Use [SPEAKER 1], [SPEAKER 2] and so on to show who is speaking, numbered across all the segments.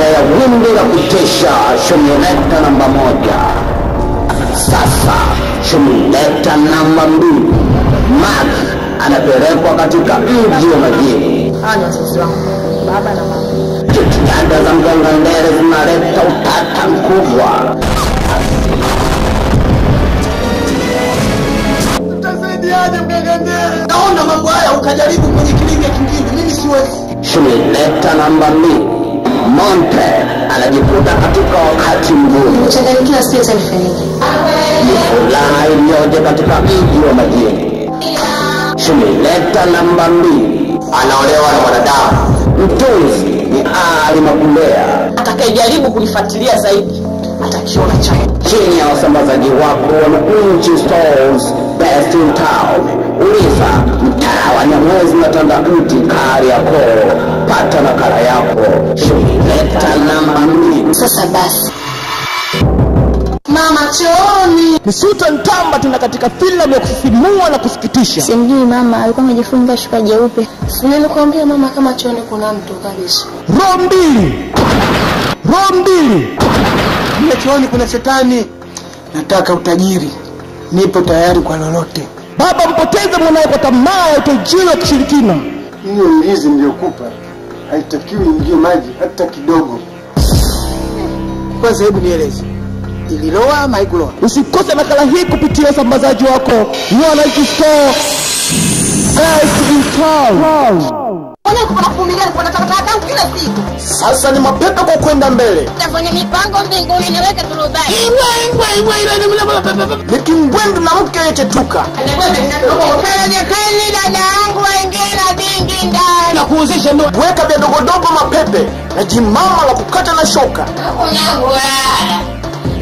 [SPEAKER 1] baada ya wimbi la kutesha shumileta namba 1. Sasa shumileta namba 2, Mark anapelekwa katika mji wa majini.
[SPEAKER 2] Haya sisi wangu, baba na mama.
[SPEAKER 1] Jitihada za mganga Ndere zinaleta utata mkubwa.
[SPEAKER 3] Utasaidiaje mganga Ndere? Naona mambo haya ukajaribu kwenye kliniki kingine, mimi siwezi.
[SPEAKER 1] Shumileta namba 2, Monte anajikuta katika wakati mgumu.
[SPEAKER 2] Changanyikiwa sio tanifanyaje.
[SPEAKER 1] Ni furaha iliyoje katika mji wa majini. Shumileta namba 2, anaolewa na mwanadamu. Mtunzi ni Ali Makumbea.
[SPEAKER 2] Atakayejaribu kulifuatilia zaidi atakiona chake.
[SPEAKER 1] Chini ya wasambazaji wako wa Unchi Stores, best in town. Uliza mtaa wa Nyamwezi na Tandamti Kariakoo. Pata nakala yako. Shumileta namba 2.
[SPEAKER 2] Sasa basi. Mama chooni.
[SPEAKER 3] Ni Sultan Tamba tuna katika filamu ya kusisimua na kusikitisha.
[SPEAKER 2] Simjui mama, alikuwa amejifunga shuka jeupe. Nilikwambia mama kama chooni kuna mtu kabisa.
[SPEAKER 3] Roho mbili. Mimi chooni kuna shetani. Nataka utajiri. Nipo tayari kwa lolote. Baba mpoteza mwanae kwa tamaa ya utajiri wa kishirikina.
[SPEAKER 4] Hiyo ndizi niliyokupa haitakiwi ingie maji hata kidogo.
[SPEAKER 3] Kwanza hebu nieleze. Ililoa ama haikuloa? Usikose nakala hii kupitia usambazaji wako Unchi Store. Best in town.
[SPEAKER 2] Mbona kuna kuvumilia kwa nataka kila siku?
[SPEAKER 3] Sasa ni mapepe kwa kwenda mbele.
[SPEAKER 2] Tafanya mipango mbinguni niweke turubani.
[SPEAKER 3] Nikimbwendo na mke yechetuka.
[SPEAKER 2] Dada yangu waingia vingi ndani.
[SPEAKER 3] Na kuuzisha ndo weka vya dogodogo mapepe na jimama la kukata na shoka.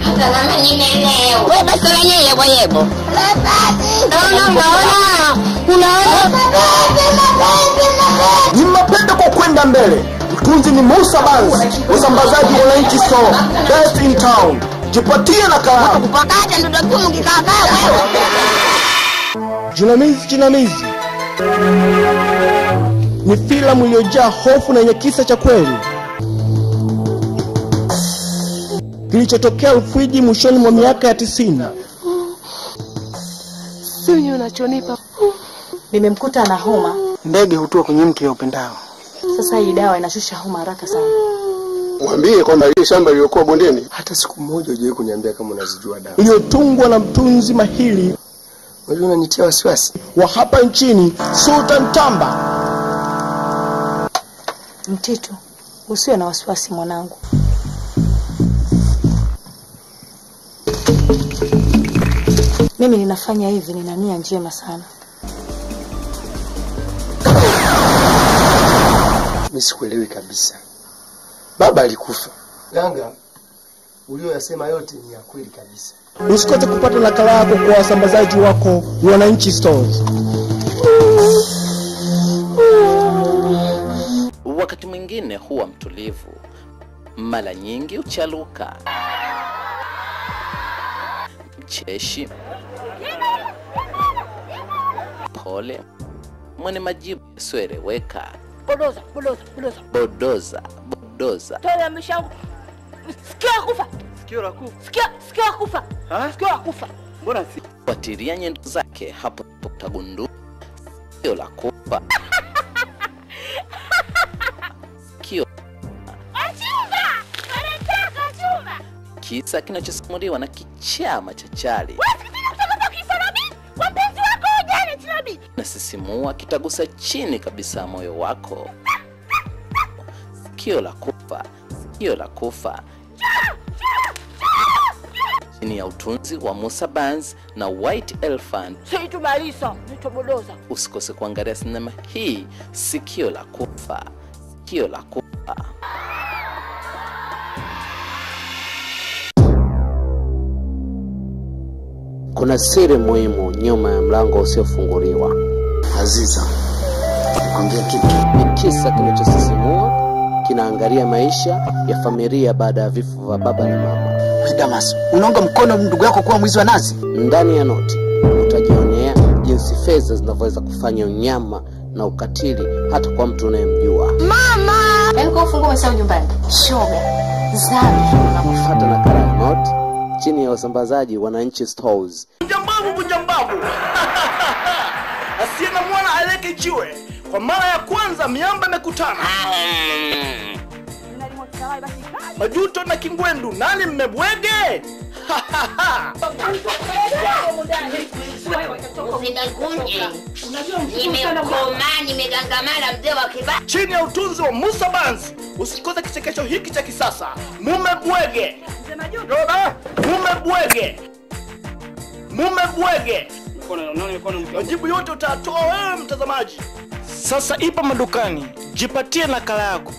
[SPEAKER 2] Hata mama nimeelewa. Wewe basi lenyewe kwa yebo.
[SPEAKER 3] Ni mapepe kwa kwenda mbele. Mtunzi ni Musa Banz. Usambazaji wa Unchi Store, best in town. Jipatie nakala.
[SPEAKER 2] Kupakata ndo dakumu kikakaa wewe.
[SPEAKER 3] Jinamizi. Ni filamu iliyojaa hofu na yenye kisa cha kweli kilichotokea Rufiji mwishoni mwa miaka ya 90.
[SPEAKER 2] Sio unachonipa. Nimemkuta na homa.
[SPEAKER 3] Ndege hutua kwenye mti ya upendao.
[SPEAKER 2] Sasa hii dawa inashusha homa haraka sana.
[SPEAKER 4] Mwambie kwamba ile shamba lililokuwa bondeni hata siku moja hujawahi kuniambia kama unazijua dawa.
[SPEAKER 3] Iliyotungwa na mtunzi mahiri.
[SPEAKER 4] Wewe unanitia wasiwasi.
[SPEAKER 3] Wa hapa nchini Sultan Tamba.
[SPEAKER 2] Mtitu, usiwe na wasiwasi mwanangu. Mimi ninafanya hivi nina nia njema sana.
[SPEAKER 4] Mimi sikuelewi kabisa. Baba alikufa. Ganga, uliyosema yote ni ya kweli kabisa.
[SPEAKER 3] Usikose kupata nakala yako kwa wasambazaji wako Unchi Stores.
[SPEAKER 5] Wakati mwingine huwa mtulivu, mara nyingi uchaluka, mcheshi, pole, mwenye majibu yasiyoeleweka. Bodoza.
[SPEAKER 6] Toa mshangu. Sikia kufa. Sikia kufa. Sikia kufa.
[SPEAKER 5] Mbona si? Fuatilia nyendo zake hapo utagundua sikio la kufa. Sikio.
[SPEAKER 6] Achumba! Anataka chumba.
[SPEAKER 5] Kisa kinachosimuliwa na kichaa machachari.
[SPEAKER 6] Wapenzi wako jana Tinabi.
[SPEAKER 5] Na sisimua kitagusa chini kabisa moyo wako. Sikio la kufa. Chini ya utunzi wa Musa Banz na White Elephant.
[SPEAKER 6] Saitu Malisa, nitobodoza.
[SPEAKER 5] Usikose kuangalia sinema hii, Sikio la Kufa.
[SPEAKER 1] Kuna siri muhimu nyuma ya mlango usiofunguliwa.
[SPEAKER 4] Aziza, nikwambia kitu.
[SPEAKER 1] Ni kisa kinachosisimua, kinaangalia maisha ya familia baada ya vifo vya baba na mama.
[SPEAKER 3] Damas, unaunga mkono ndugu yako kuwa mwizi wa nazi?
[SPEAKER 1] Ndani ya noti utajionea jinsi fedha zinavyoweza kufanya unyama na ukatili hata kwa mtu unayemjua.
[SPEAKER 2] Mama! Yaani kwa ufunguo umesahau nyumbani. Shoga. Zambi.
[SPEAKER 7] Fuata nakala ya note chini ya usambazaji Wananchi Stores.
[SPEAKER 3] Bujambavu. Asiye na mwana aleke jiwe. Kwa mara ya kwanza miamba imekutana. Majuto na Kingwendu, nani mmebwege?
[SPEAKER 6] Nimegangamana mzee wa Kibaha.
[SPEAKER 3] Chini ya utunzi wa Musa Banzi, usikose kichekesho hiki cha kisasa. Mume bwege. Mume bwege. Majibu yote utatoa wewe mtazamaji. Sasa ipo madukani, jipatie nakala yako.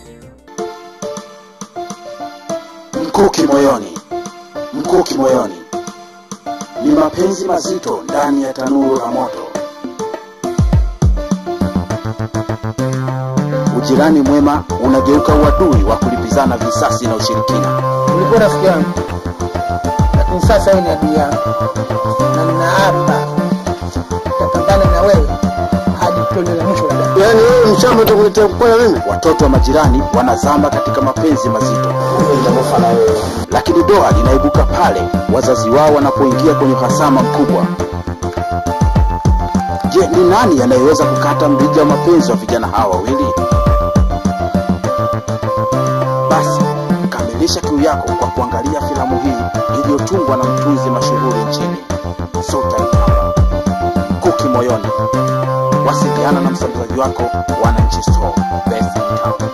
[SPEAKER 1] Mkuki moyoni. Ni mapenzi mazito ndani ya tanuru la moto. Ujirani mwema unageuka uadui wa kulipizana visasi na ushirikina.
[SPEAKER 3] Ulikuwa rafiki yangu, lakini sasa wewe ni adui yangu. Na ninaapa tutapambana na wewe hadi tone la mwisho la damu.
[SPEAKER 4] Yaani wewe mshamba utakuletea kwa mimi?
[SPEAKER 1] Watoto wa majirani wanazama katika mapenzi mazito. Lakini doa linaibuka pale wazazi wao wanapoingia kwenye uhasama mkubwa. Je, ni nani anayeweza kukata mrija wa mapenzi wa vijana hawa wawili? Basi, kamilisha kiu yako kwa kuangalia filamu hii iliyotungwa na mtunzi mashuhuri nchini, Sultan Kamba. Mkuki moyoni. Wasiliana na msambazaji wako Wananchi Store, best in town.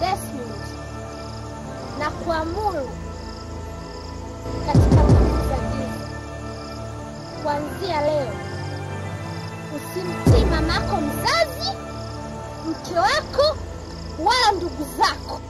[SPEAKER 6] Desmond, na kuamuru katika nguvu za giza, kuanzia leo usimtii mamako mzazi, mke wako, wala ndugu zako.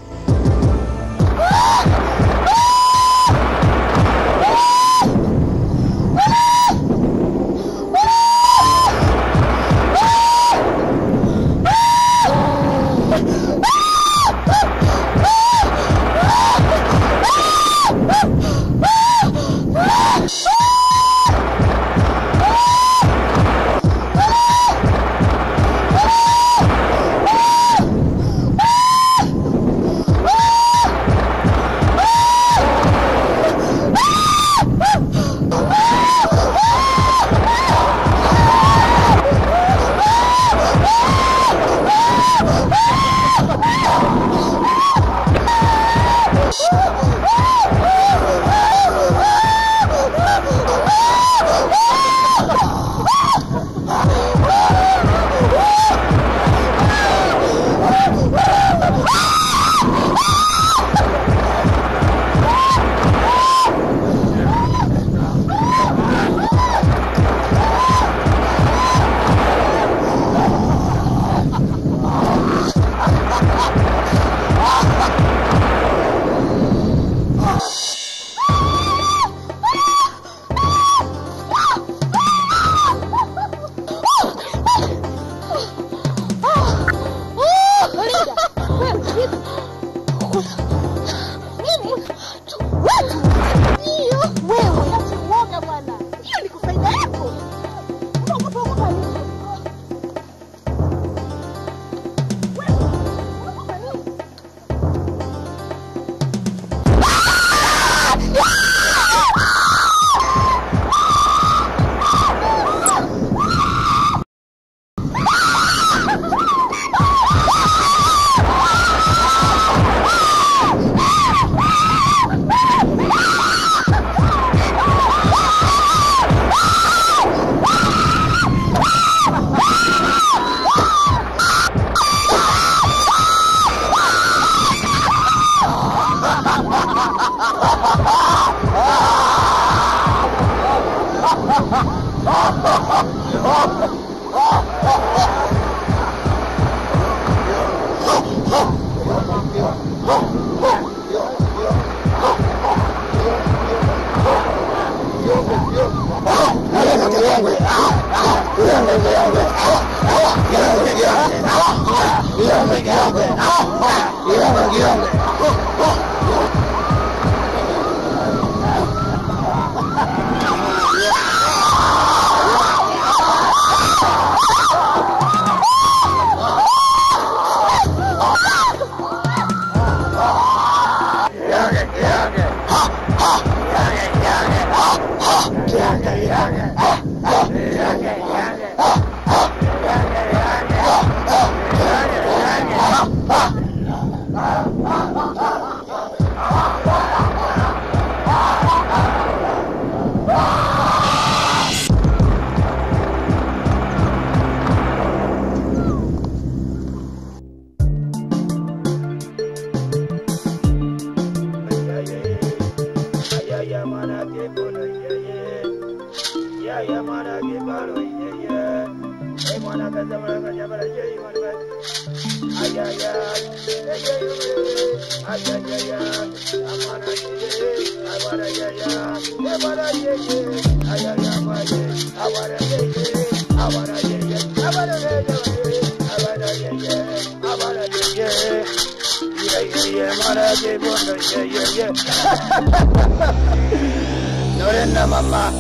[SPEAKER 8] Norena mama,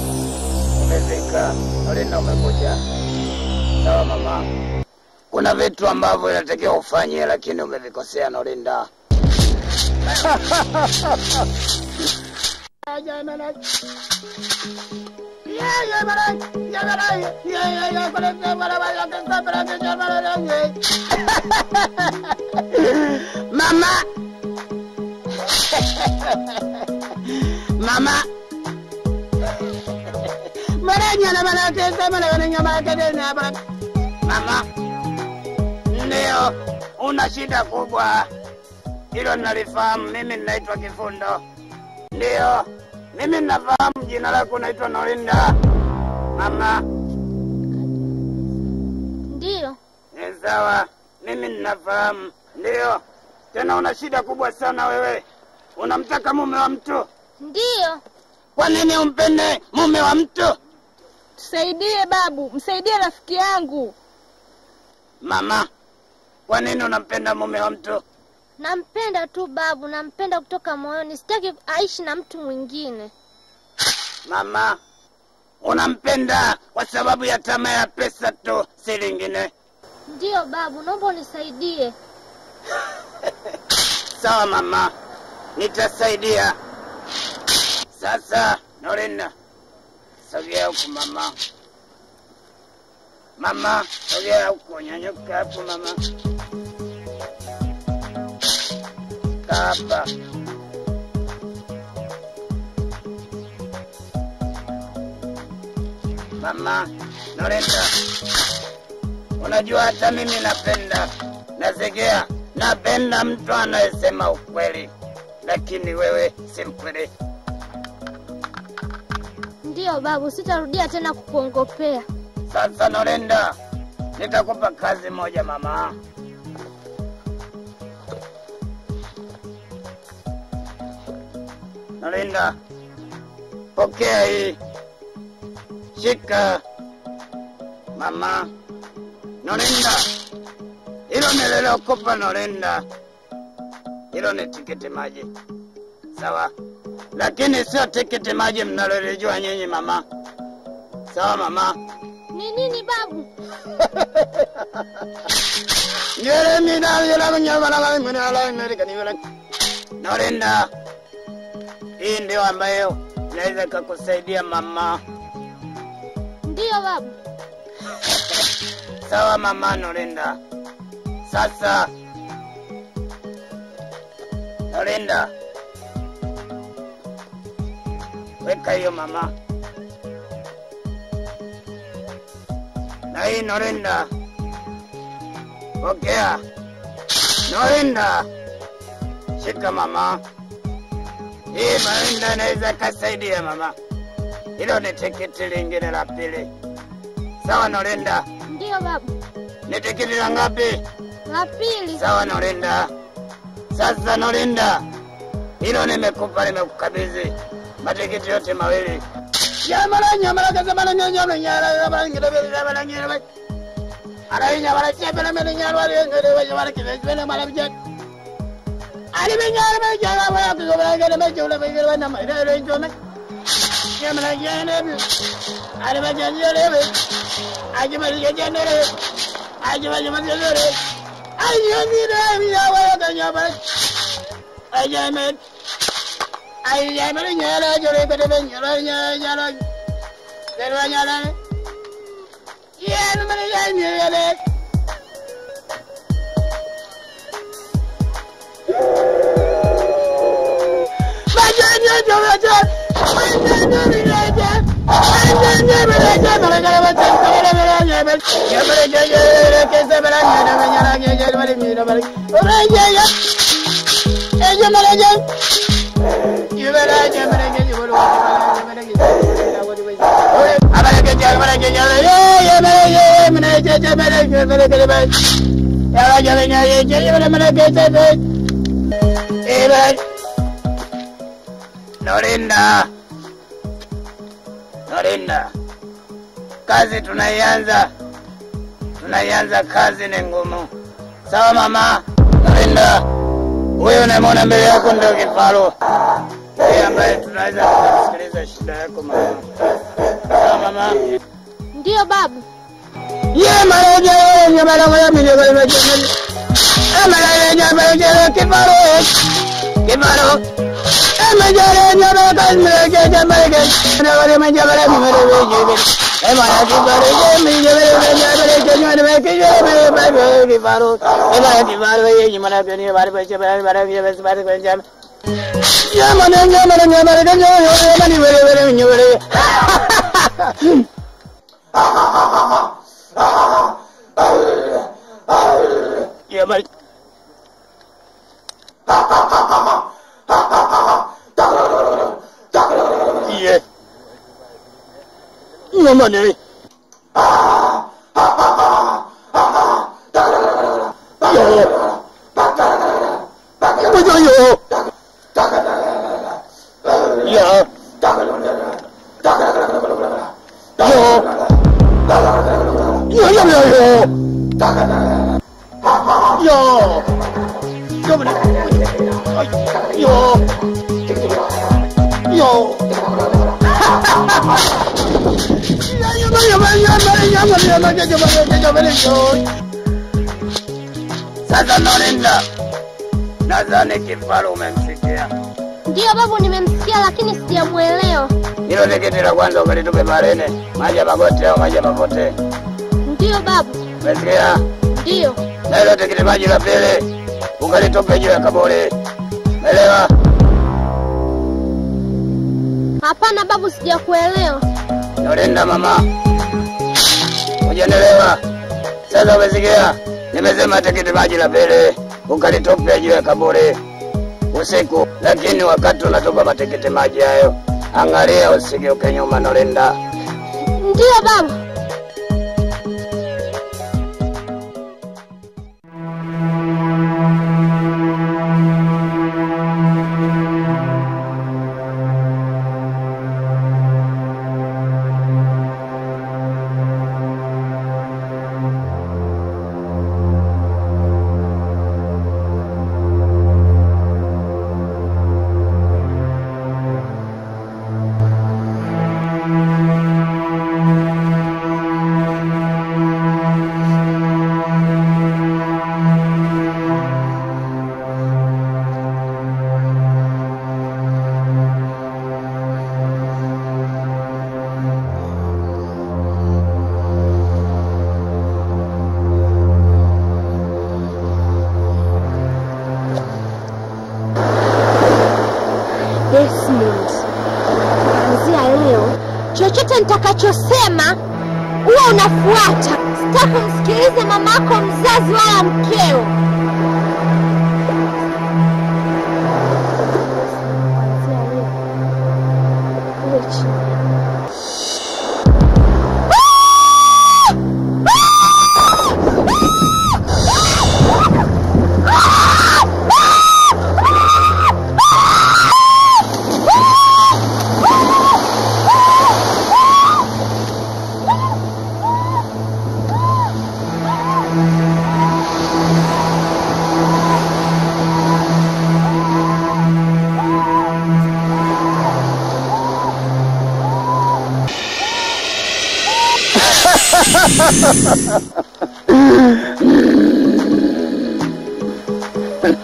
[SPEAKER 8] umefika. Norena umekuja. Sawa mama. Kuna vitu ambavyo inatakiwa ufanye lakini umevikosea Norenda. Mama. Mama. Mama. Ndio, una shida kubwa. Hilo nalifahamu, mimi ninaitwa Kifundo. Ndio, mimi ninafahamu jina lako unaitwa Norenda. Mama.
[SPEAKER 6] Ndio.
[SPEAKER 8] Sawa, mimi ninafahamu. Ndio. Tena una shida kubwa sana wewe. Unamtaka mume wa mtu?
[SPEAKER 6] Ndio.
[SPEAKER 8] Kwa nini umpende mume wa mtu?
[SPEAKER 6] Tusaidie babu, msaidie rafiki yangu.
[SPEAKER 8] Mama, kwa nini unampenda mume wa mtu?
[SPEAKER 6] Nampenda tu babu, nampenda kutoka moyoni, sitaki aishi na mtu mwingine.
[SPEAKER 8] Mama, unampenda kwa sababu ya tamaa ya pesa tu, si lingine?
[SPEAKER 6] Ndio babu, naomba unisaidie.
[SPEAKER 8] Sawa mama, nitasaidia. Sasa Norena, sogea huku mama. Mama, sogea huku, nyanyuka hapo mama. Hapa. Mama, Norenda, unajua hata mimi napenda, nasegea, napenda mtu anayesema ukweli, lakini wewe si mkweli.
[SPEAKER 6] Ndio babu, sitarudia tena kukuongopea.
[SPEAKER 8] Sasa Norenda, nitakupa kazi moja mama. Norenda, pokea hii. Shika. Mama. Norenda, hilo nililokupa Norenda, hilo ni tikiti maji. Sawa? Lakini sio tikiti maji mnalolijua nyinyi mama. Sawa mama?
[SPEAKER 6] Ni nini babu?
[SPEAKER 8] Norenda, hii ndio ambayo naweza kukusaidia mama.
[SPEAKER 6] Ndio babu.
[SPEAKER 8] Sawa mama Norenda. Sasa Norenda, weka hiyo mama. Na hii Norenda, pokea. Norenda, shika mama. Hii Norenda inaweza kusaidia mama. Hilo ni tikiti lingine la pili. Sawa Norinda?
[SPEAKER 6] Ndio babu.
[SPEAKER 8] Ni tikiti la ngapi?
[SPEAKER 6] La pili.
[SPEAKER 8] Sawa Norinda. Sasa Norinda, hilo nimekukabidhi matikiti yote mawili. Norinda, kazi tunaianza kazi ni ngumu. Sawa mama? Norinda, huyo unamwona mbele yako ndio kifaru. Yeye ambaye tunaweza kusikiliza shida yako mama. Sawa mama?
[SPEAKER 6] Ndio babu.
[SPEAKER 8] Sasa Norinda, nadhani kifaru umemsikia.
[SPEAKER 6] Ndio babu, nimemsikia lakini sijamuelewa.
[SPEAKER 8] Hilo tikiti la kwanza ukalitupe barene, maji ya magote au maji ya makote?
[SPEAKER 6] Ndio babu.
[SPEAKER 8] Umesikia?
[SPEAKER 6] Ndio.
[SPEAKER 8] Na hilo tikiti maji la pili ukalitupe juu ya kaburi. Umeelewa?
[SPEAKER 6] Hapana babu, sijakuelewa.
[SPEAKER 8] Norinda mama, hujanielewa? Sasa umesikia? Nimesema tikiti maji la pili ukalitupe juu ya kaburi usiku, lakini wakati unatupa matikiti maji hayo, angalia usigeuke nyuma Norinda.
[SPEAKER 6] Ndio babu. Kuanzia leo chochote nitakachosema uwe unafuata. Sitaki kumsikilize mamako mzazi wala mkeo. Kuanzia leo uwe chini.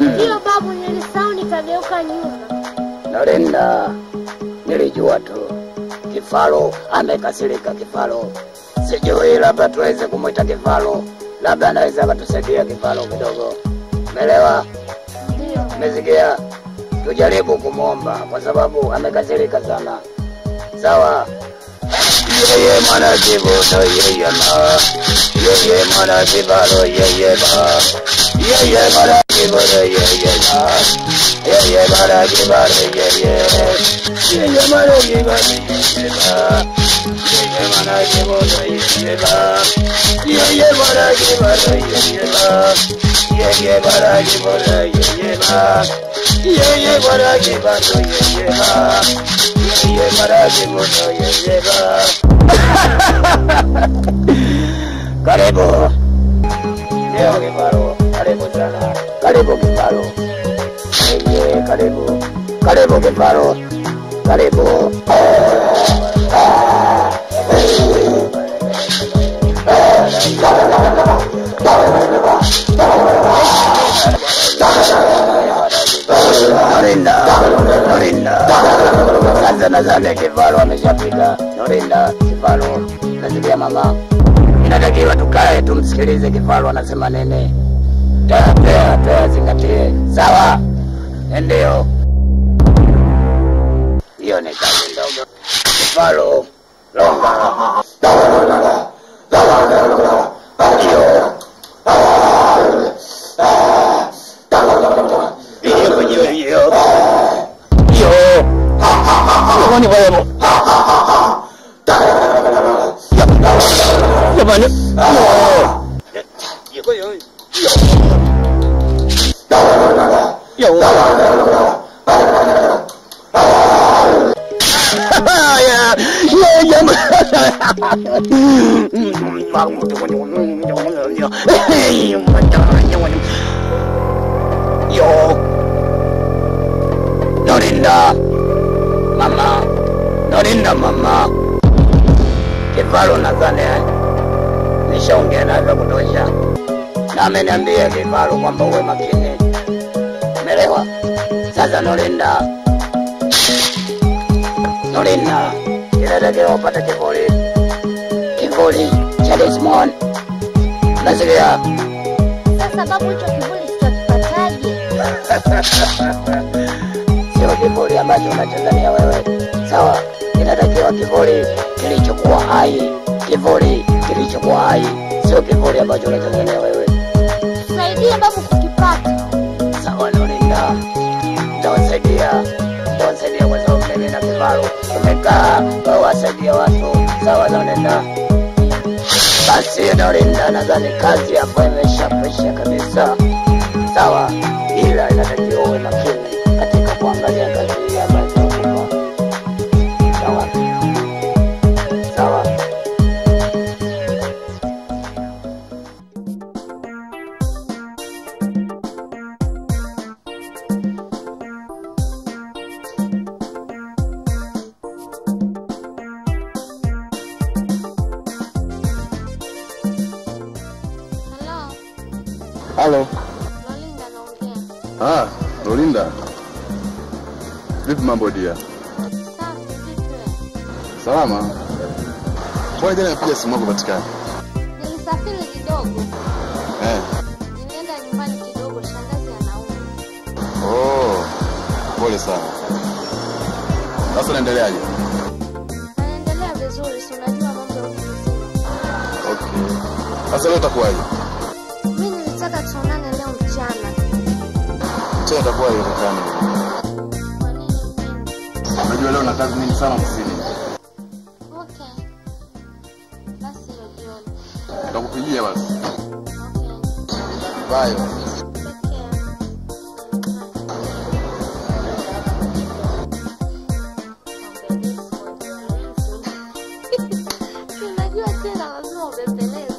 [SPEAKER 6] Ndio babu, nilisahau nikageuka nyuma.
[SPEAKER 8] Norinda, nilijua tu. Kifaru amekasirika Kifaru. Sijui labda tuweze kumwita Kifaru. Labda anaweza akatusaidia Kifaru kidogo. Umeelewa?
[SPEAKER 6] Ndio.
[SPEAKER 8] Umesikia? Tujaribu kumwomba kwa sababu amekasirika sana. Sawa? Yeye mwana kibono yeye ma. Yeye mwana kibono yeye ma. Yeye mwana kibono yeye ma. Yeye mwana kibono yeye. Yeye mwana kibono yeye ma. Yeye mwana kibono yeye ma. Yeye mwana kibono yeye ma. Yeye mwana kibono yeye ma. Yeye mwana kibono yeye ma. Yeye mwana kibono yeye ma. Karibu. Leo Kifaru, karibu sana. Karibu Kifaru. Yeye karibu. Karibu Kifaru. Karibu. Norinda. Sasa nadhani Kifaru ameshafika. Norinda, Kifaru. Nasikia mama. Inatakiwa tukae tumsikilize Kifaru anasema nini. Taya zingatie. Sawa? Ndio. Hiyo ni kazi ndogo. Kifaru, longa. Jamani wewe. Jamani. Yo. Norinda mama. Kifaru nadhani nishaongea naye vya kutosha. Na ameniambia Kifaru kwamba uwe makini. Umeelewa? Sasa Norinda, inatakiwa upate kivuli cha Desmond. Nasikia?
[SPEAKER 6] Sasa babu, hicho kivuli tutakipataje?
[SPEAKER 8] Sio kivuli ambacho unachangania wewe. Sawa? Inatakiwa kivuli kilichokuwa hai. Sio kivuli ambacho unachangania wewe.
[SPEAKER 6] Tusaidie babu kukipata.
[SPEAKER 8] Sawa Norinda. Nitawasaidia kwa sababu mimi na Kifaru tumekaa wasaidia watu. Sawa Norinda. Basi Norinda, nadhani kazi hapo imeshapesha kabisa. Sawa, ila inatakiwa uwe makini katika kuangalia kazi hii ambayo tunakupa. Sawa.
[SPEAKER 9] Halo.
[SPEAKER 6] Lolinda naongea.
[SPEAKER 9] Lolinda. Vipi mambo dia?
[SPEAKER 6] Safi, vipi?
[SPEAKER 9] Salama. Kwa jana napiga simu yako patikana.
[SPEAKER 6] Nilisafiri kidogo. Nilienda nyumbani kidogo, shangazi anaumwa.
[SPEAKER 9] Pole sana. Sasa naendeleaje?
[SPEAKER 6] Naendelea vizuri, si unajua mambo ya utulivu.
[SPEAKER 9] Okay. Sasa leo utakuwaje?
[SPEAKER 6] Mimi nilitaka tuonane leo mchana.
[SPEAKER 9] Mchana itakuwa haiwezekani.
[SPEAKER 6] Kwa nini?
[SPEAKER 9] Unajua leo na kazi nyingi sana ofisini.
[SPEAKER 6] Okay. Basi hiyo jioni.
[SPEAKER 9] Nitakupigia basi.
[SPEAKER 6] Okay.
[SPEAKER 9] Bye.
[SPEAKER 6] Unajua tena lazima ubembeleze.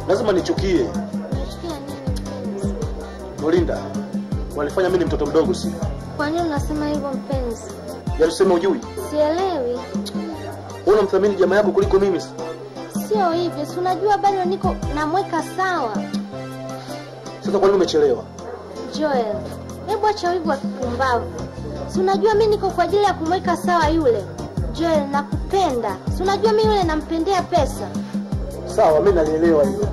[SPEAKER 10] Lazima nichukie. Nolinda, walifanya mimi mtoto mdogo si?
[SPEAKER 2] Kwa nini unasema hivyo mpenzi?
[SPEAKER 10] Yaani useme ujui?
[SPEAKER 2] Sielewi.
[SPEAKER 10] Unamthamini jamaa yako kuliko mimi si?
[SPEAKER 2] Sio hivyo, si unajua bado niko namweka sawa.
[SPEAKER 10] Sasa kwa nini umechelewa?
[SPEAKER 2] Joel, hebu acha wivu wa kipumbavu. Si unajua mimi niko kwa ajili ya kumweka sawa yule. Joel, nakupenda. Si unajua mimi yule nampendea pesa.
[SPEAKER 10] Sawa, mimi nalielewa hilo.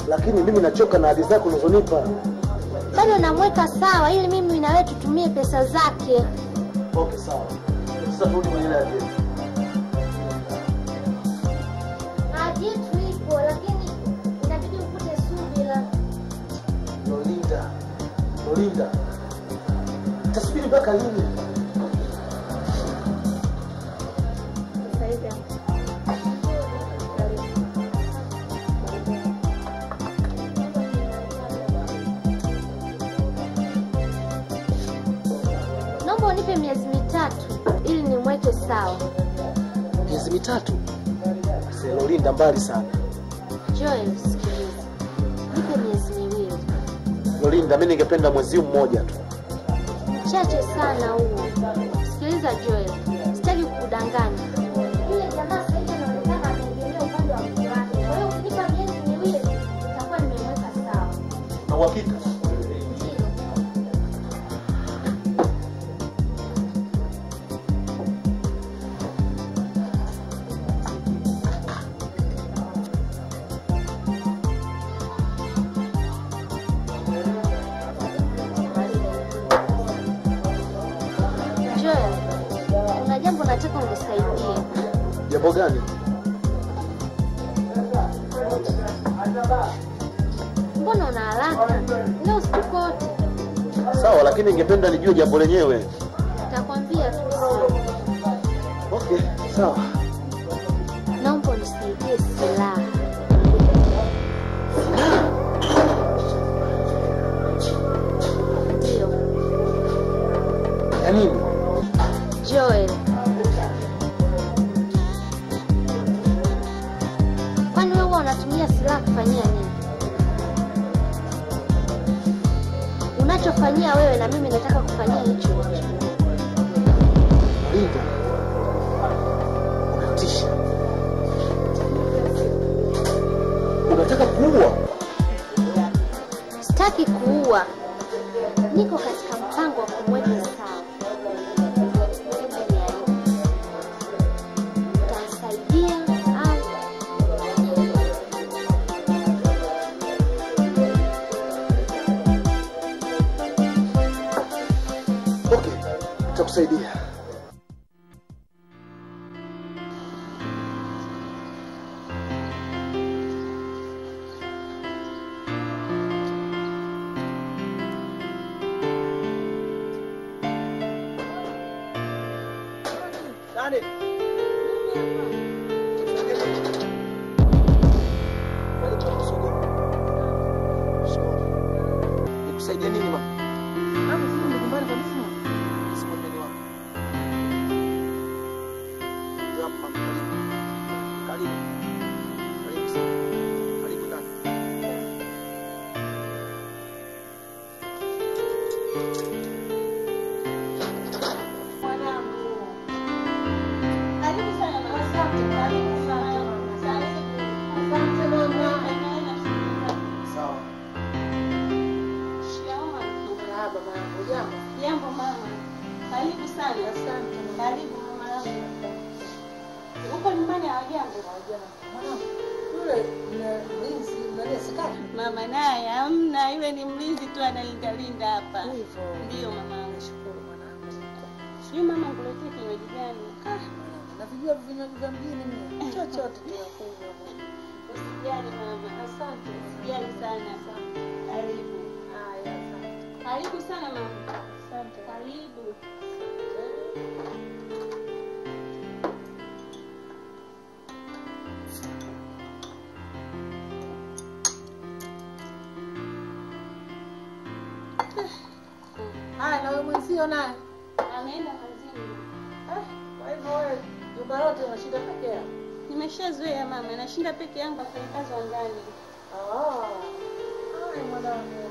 [SPEAKER 10] Lakini mimi nachoka na hadi zako unazonipa.
[SPEAKER 2] Bado namweka sawa ili mimi na wewe tutumie pesa zake.
[SPEAKER 10] Okay, sawa. Sasa turudi kwenye ile hadithi.
[SPEAKER 2] Hadithi ipo lakini inabidi ukute subira.
[SPEAKER 10] Nolinda. Tasubiri mpaka lini?
[SPEAKER 2] Sasa unipe miezi 3 ili nimweke sawa.
[SPEAKER 10] Miezi 3? Nolinda mbali sana.
[SPEAKER 2] Joel, sikiliza. Nipe miezi 2.
[SPEAKER 10] Nolinda, mimi ningependa mwezi mmoja tu.
[SPEAKER 2] Chache sana huo. Sikiliza Joel, sitaki kukudanganya. Yule jamaa sasa anaonekana anaendelea upande wa mke wake. Kwa hiyo ukinipa miezi 2 nitakuwa nimemweka sawa.
[SPEAKER 10] Na uhakika?
[SPEAKER 2] Nataka unisaidie.
[SPEAKER 10] Jambo gani?
[SPEAKER 2] Mbona una haraka? Leo siku wote.
[SPEAKER 10] Sawa, lakini ningependa nijue jambo lenyewe.
[SPEAKER 2] Nitakwambia tu.
[SPEAKER 10] Okay, sawa.
[SPEAKER 2] Naomba unisaidie silaha. Ndio.
[SPEAKER 10] Ya nini?
[SPEAKER 2] Joel. Kwani wewe unatumia silaha kufanyia nini? Unachofanyia wewe na mimi nataka kufanyia hicho.
[SPEAKER 10] Linda. Unatisha. Unataka kuua?
[SPEAKER 2] Sitaki kuua. Niko katika mpango wa kumweka sawa.
[SPEAKER 10] Nitakusaidia. Nani? Nikusaidia nini mama? Nyumbani kabisa.
[SPEAKER 11] Jambo mama. Karibu sana. Asante. Karibu mama yangu. Uko nyumbani hawajambo? Hawajambo. Yule mlinzi ndio sikati. Mama naye hamna, yule ni mlinzi tu analinda hapa. Hivyo. Ndio mama, nashukuru mwanangu. Sio mama nguletee kinywaji gani? Navijua vinywaji vya mjini mimi. Chochote tunakunywa. Usijali mama. Asante. Usijali. Usijali sana. Karibu. Haya, asante. Karibu sana mama. Asante. Karibu.
[SPEAKER 12] Haya, na wewe mwenzio naye
[SPEAKER 11] Ameenda kazini.
[SPEAKER 12] kwa hivyo wewe jumba lote unashinda peke yako?
[SPEAKER 11] Nimeshazoea mama, nashinda peke yangu wafanyakazi wa ndani.
[SPEAKER 12] Haya mwanangu.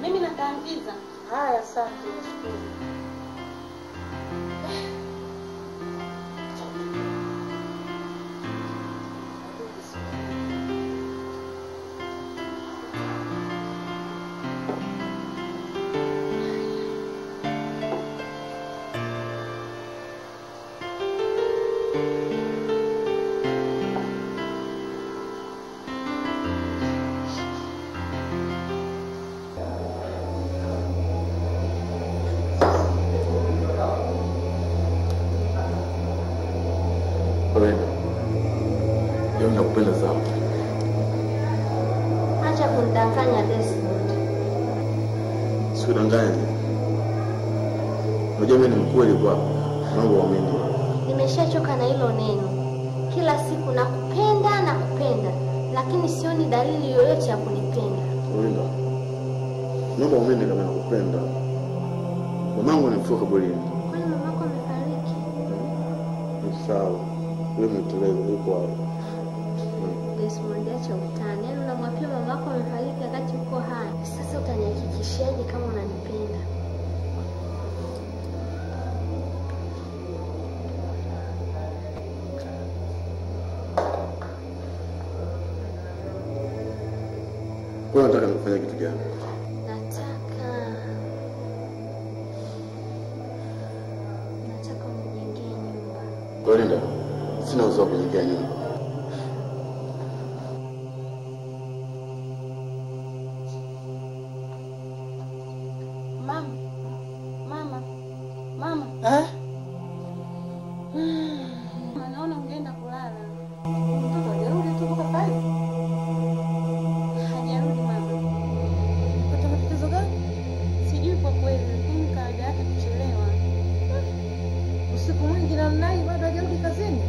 [SPEAKER 11] Mimi nakaangiza.
[SPEAKER 12] Haya, asante, nashukuru.
[SPEAKER 9] Leo nakupenda sana.
[SPEAKER 2] Acha kunidanganya Desmond.
[SPEAKER 9] Sikudanganya. Unajua mimi ni mkweli kwako. Naomba uamini.
[SPEAKER 2] Nimeshachoka na hilo neno. Kila siku nakupenda, lakini sioni dalili yoyote ya kunipenda.
[SPEAKER 9] Linda. Naomba uamini kama nakupenda. Mamangu amefika kaburini.
[SPEAKER 2] Kwani mamako amefariki?
[SPEAKER 9] Ni sawa. Wewe mtulivu uko hapo.
[SPEAKER 2] Desmond, acha utani. Yaani unamwapia mamako amefariki wakati uko hai. Sasa utanihakikishiaje kama unanipenda?
[SPEAKER 9] Kwa nataka nikufanye kitu gani?
[SPEAKER 2] Nataka unijengee nyumba.
[SPEAKER 9] Kwa Linda, sina uwezo wa kujengea nyumba.
[SPEAKER 11] Mama. Naona ungeenda kulala.
[SPEAKER 12] Mtoto hajarudi tu mpaka sasa hivi?
[SPEAKER 11] Hajarudi mama.
[SPEAKER 12] Kuna tatizo gani?
[SPEAKER 11] Sijui kwa kweli, lakini kawaida yake kuchelewa.
[SPEAKER 12] Usiku mwingi namna hii bado hajarudi kazini?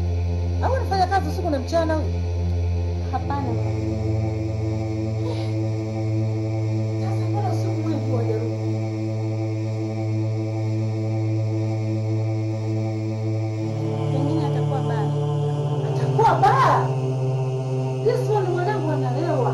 [SPEAKER 12] Au anafanya kazi usiku na mchana huyu?
[SPEAKER 11] Hapana.
[SPEAKER 12] Sasa mbona usiku mwingi hajarudi?
[SPEAKER 11] Pengine atakuwa baya.
[SPEAKER 12] Atakuwa baya? Yesu ni mwanangu analewa.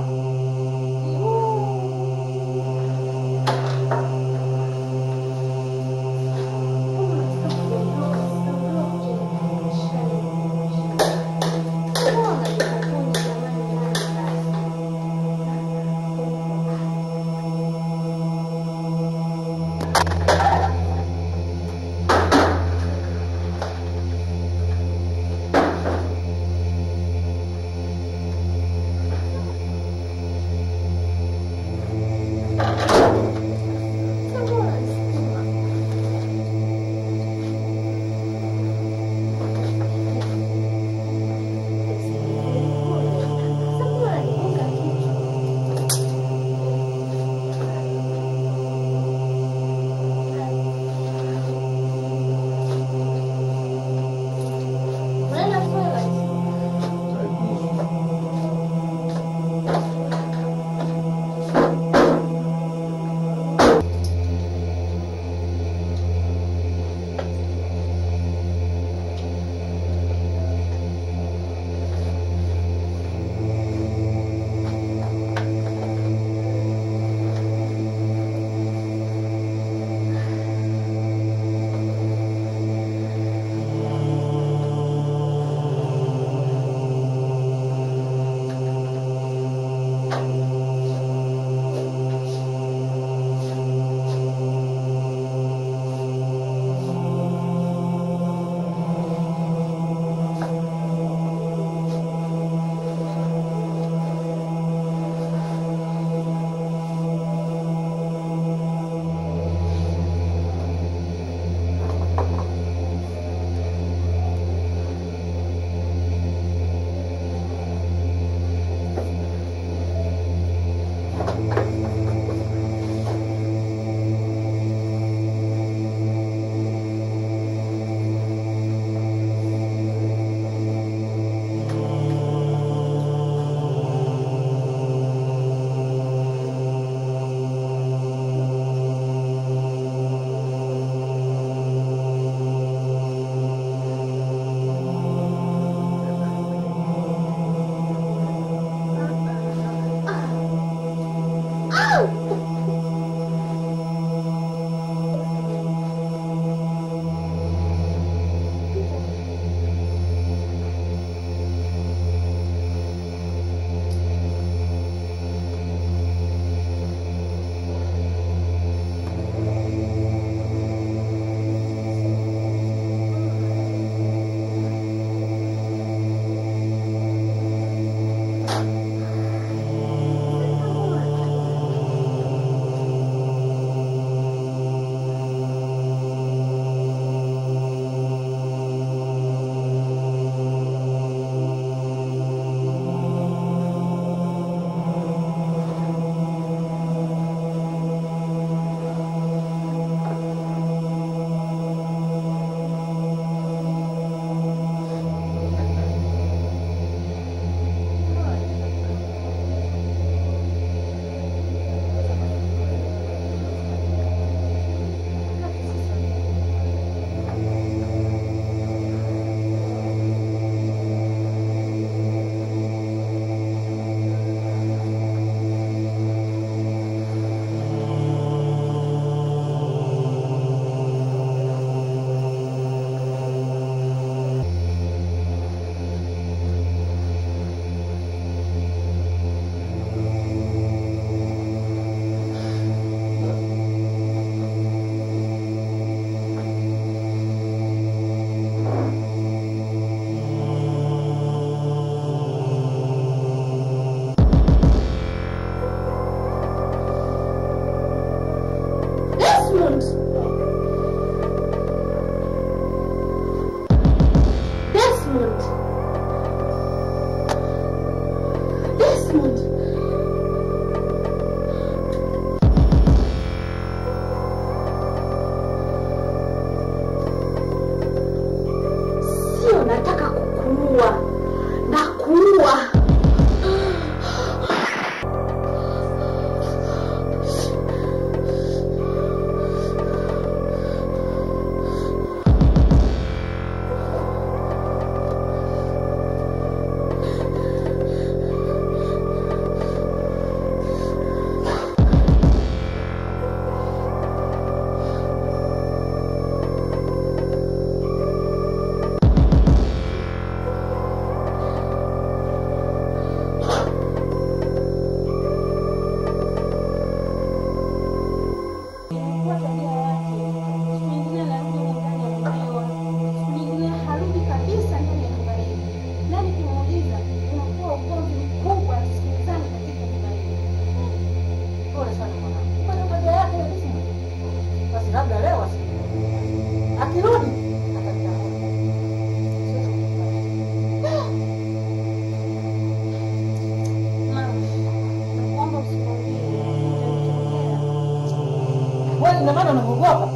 [SPEAKER 12] ina maana unaogopa.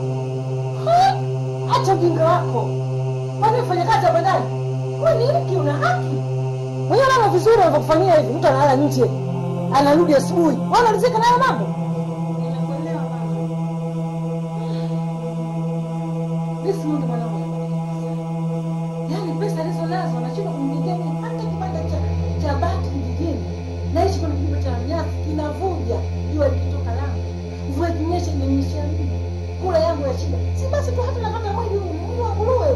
[SPEAKER 12] Acha ujinga wako. Kwani ufanye kazi hapa ndani? Wewe ni mke, una haki. Wewe lala vizuri unapofanyia hivi, mtu analala nje. Anarudi asubuhi. Wewe unalizika nayo mambo? Nimekuelewa mama. Basi Mungu mwanangu. Yaani pesa hizo nazo anachukua kumjengea hata kibanda cha bati kijijini. Naishi kwa kijiji cha nyasi kinavuja. Jua likitoka langu. Mvua ikinyesha inanyesha mimi. Kula yangu ya shida. Si basi tu hata napata mwili huu wa nguruwe.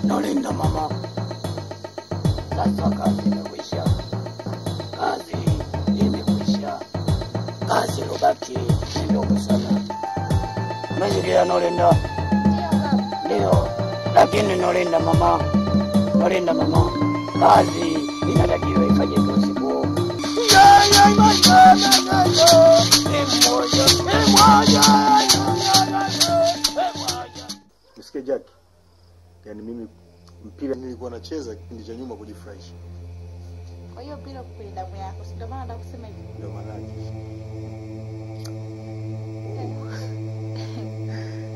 [SPEAKER 8] Nolinda mama. Sasa kazi imekwisha. Kazi imekwisha. Kazi ilobaki ni ndogo sana. Umesikia Nolinda? Ndio. Lakini Nolinda mama. Nolinda mama. Kazi inatakiwa ifanyike usiku.
[SPEAKER 10] Msikie Jack. Yaani mimi mpira nilikuwa nacheza kipindi cha nyuma kujifurahisha.
[SPEAKER 11] Kwa hiyo mpira kwa damu yako, si ndio maana nataka kusema hivi.
[SPEAKER 10] Ndio maana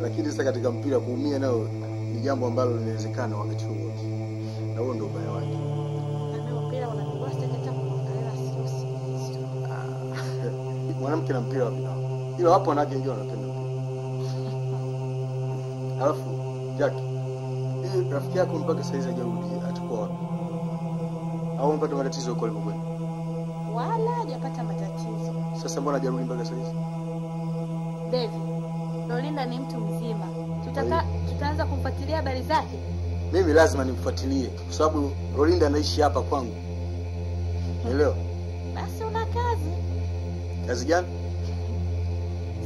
[SPEAKER 10] lakini sasa katika mpira kuumia nao ni jambo ambalo linawezekana wakati wote. Na huo ndio ubaya wake.
[SPEAKER 11] Na mpira unapigwa seketa kuangalia sio.
[SPEAKER 10] Mwanamke na mpira wapi nao? Ila wapo wanawake wengine wanapenda mpira. Alafu Jack, hii rafiki yako mpaka saizi hajarudi, atakuwa wapi? Au mpaka matatizo huko alipokwenda?
[SPEAKER 11] Wala hajapata matatizo.
[SPEAKER 10] Sasa mbona hajarudi mpaka saizi?
[SPEAKER 11] David, Lolinda ni mtu mzima. Tutaanza kumfuatilia habari zake.
[SPEAKER 10] Mimi lazima nimfuatilie kwa sababu Lolinda anaishi hapa kwangu. Unaelewa?
[SPEAKER 11] Basi una kazi.
[SPEAKER 10] Kazi gani?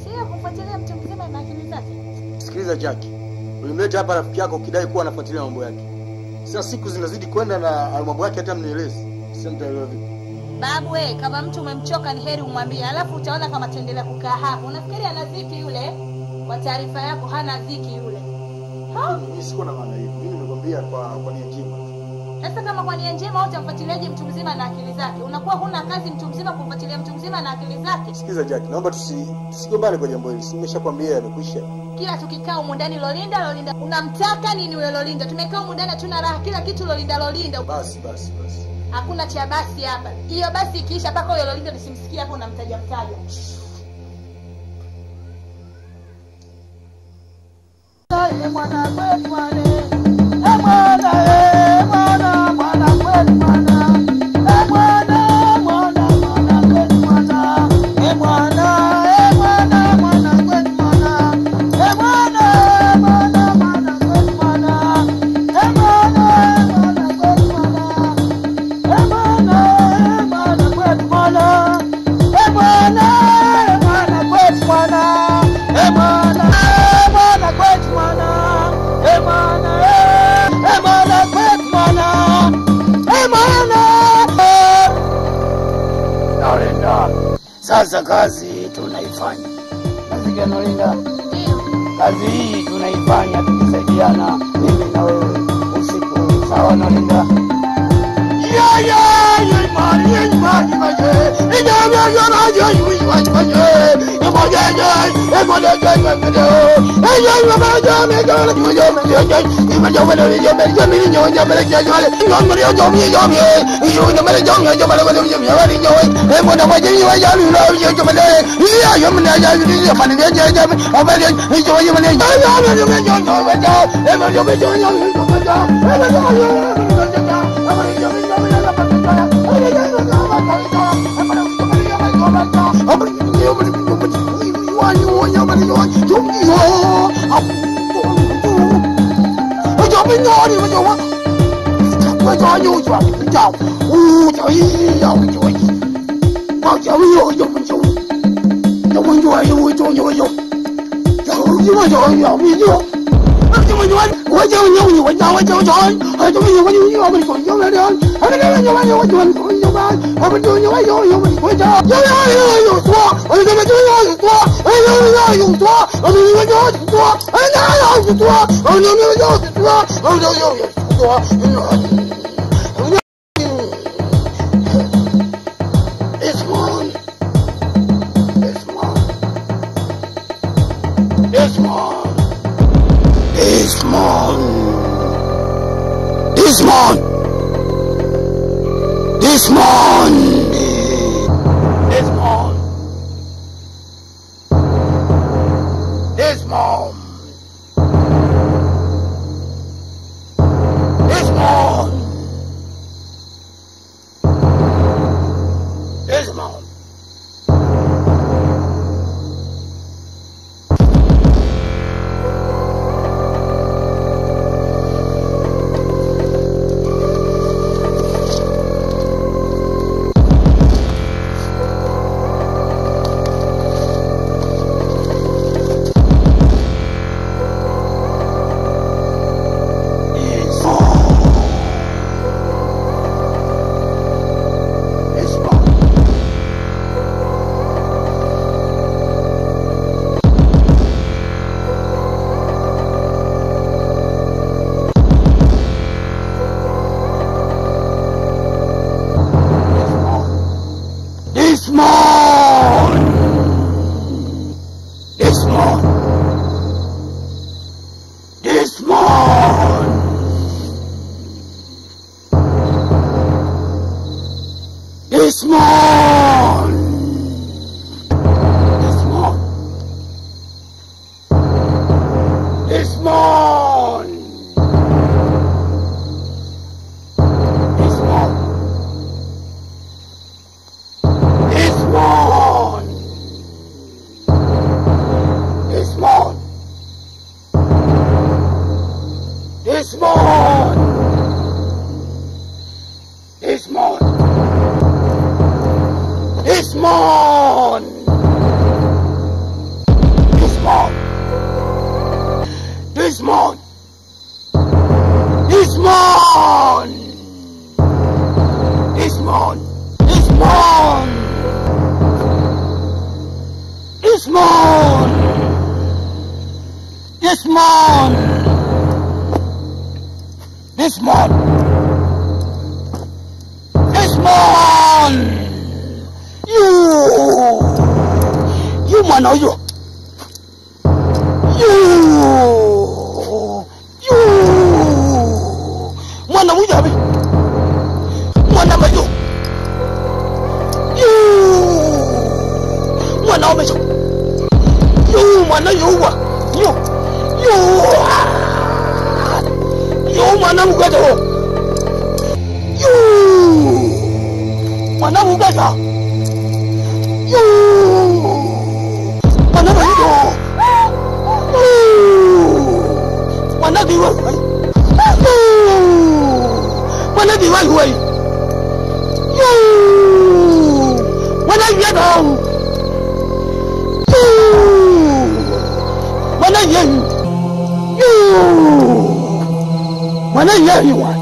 [SPEAKER 11] Sio kumfuatilia mtu mzima na akili zake.
[SPEAKER 10] Sikiliza Jack. Ulimleta hapa rafiki yako kidai kuwa anafuatilia mambo yake. Sasa siku zinazidi kwenda na mambo yake hata mnieleze. Sasa mtaelewa vipi?
[SPEAKER 11] Babu kama mtu umemchoka ni heri umwambie, alafu utaona kama ataendelea kukaa hapo. Unafikiri ana dhiki yule? Kwa taarifa yako hana dhiki yule.
[SPEAKER 10] Mimi siko na maana hiyo. Mimi nimekwambia kwa nia njema.
[SPEAKER 11] Sasa kama kwa nia njema utamfuatiliaje mtu mzima na akili zake? Unakuwa huna kazi mtu mzima kumfuatilia mtu mzima na akili zake.
[SPEAKER 10] Sikiza Jack, naomba tusigombane kwa jambo hili. Nimeshakwambia yamekwisha.
[SPEAKER 11] Kila tukikaa humu ndani Lolinda, unamtaka nini wewe Lolinda? Tumekaa humu ndani tuna raha, kila kitu Lolinda.
[SPEAKER 10] Basi.
[SPEAKER 11] Hakuna cha basi hapa. Hiyo basi ikiisha paka huyo Lolinda nisimsikie hapo unamtaja.
[SPEAKER 3] Mwana kwetu wale. Mwana kwetu mwana.
[SPEAKER 8] Sasa kazi tunaifanya. Nasikia Nolinda? Kazi hii tunaifanya tukisaidiana mimi na wewe usiku. Sawa Nolinda? This man!
[SPEAKER 3] Desmond! Desmond! Desmond! Desmond! You mwana huyo. Mwana huyo habi. Mwana huyo. Mwana huyo. Mwana yuwa. Mwana mugata ho. Mwana mugata. Mwana mugata. Mwana diwa. Mwana diwa huwa. Mwana yada. Mwana yehu. Mwana yehu wa.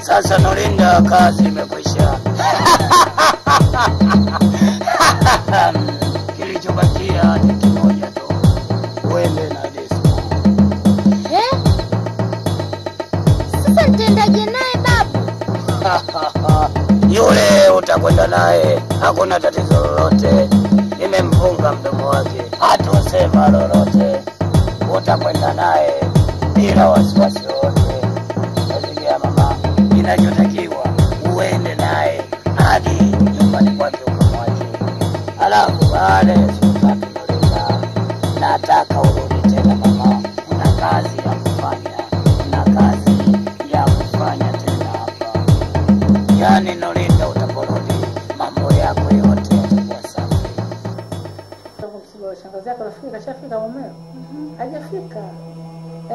[SPEAKER 8] Sasa Nolinda, kazi imekwisha. Kilichobakia ni kimoja tu, uende na Desmond.
[SPEAKER 6] Sasa nitendaje naye babu?
[SPEAKER 8] Yule utakwenda naye, hakuna tatizo lolote. Nimemfunga mdomo wake, hatusema lolote. Utakwenda naye bila wasiwasi wote. Nasikia mama, inachotakiwa uende naye hadi nyumbani kwake ukamwache. Alafu baada ya siku tatu Nolinda, nataka urudi tena mama. Una kazi ya kufanya, una kazi ya kufanya tena hapa. Yani Nolinda, utaporudi mambo yako yote yatakuwa safi.
[SPEAKER 12] Msiba wa shangazi yako rafiki kashafika mumeo? Hajafika.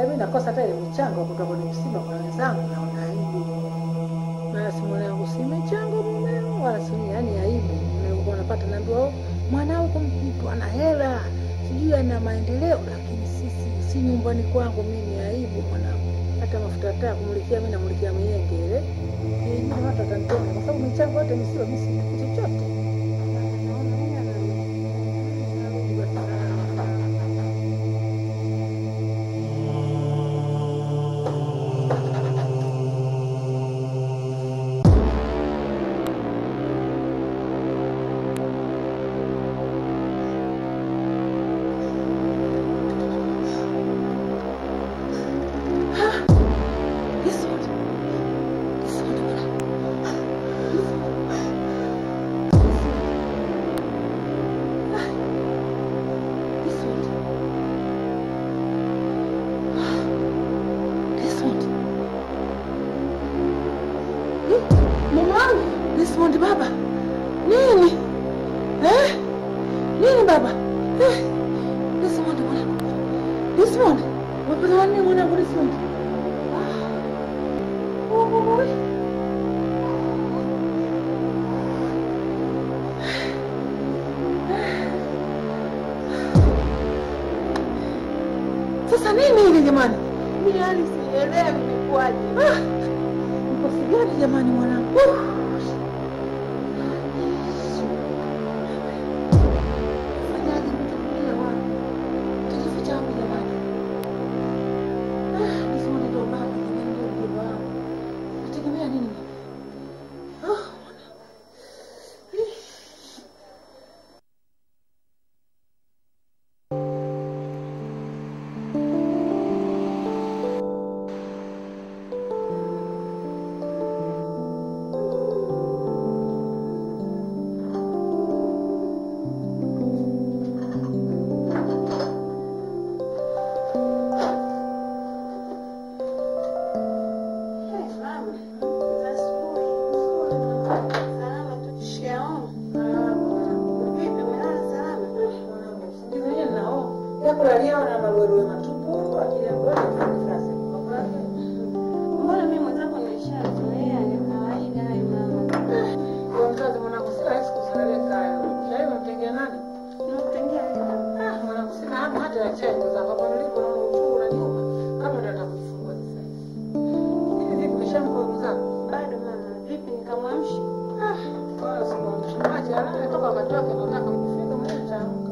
[SPEAKER 12] Mimi nakosa hata ile michango kutoka kwenye msiba kwa wenzangu, naona aibu. Na simu yangu si michango mumeo wala si yani aibu. Nilikuwa napata naambiwa mwanao kumpitu ana hela, sijui ana maendeleo, lakini si nyumbani kwangu mimi aibu mwanangu. Hata mafuta taa kumulikia mimi namulikia mwenyewe ile. Ni watu watanitona kwa sababu michango yote msiba mimi si chochote. Desmond baba. Nini? Nini baba? Desmond mwanangu. Desmond. Wapata wanne mwanangu Desmond. Sasa nini ile jamani? Mimi hali sielewi imekuaje. Uko sigani jamani mwanangu? aliona mawewe matupu akiliambiwa kazi.
[SPEAKER 11] Mbona mimi mwenzako nimeshazoea, ni kawaida hayo mama.
[SPEAKER 12] Kwa mzazi mwanangu sina siku zinaleka hayo. Leo mtengea nani?
[SPEAKER 11] Nimekutengea
[SPEAKER 12] mwanangu sina hapo hata ya chai za baba nilipo na uchuru na nyuma. Kama ndio atakufungua sasa. Hivi vipi kishamko mzako?
[SPEAKER 11] Bado mama, vipi nikamwamshi?
[SPEAKER 12] Wala sikumwamshi. Acha alale toka wakati wake nataka kufika mwenyewe taamka.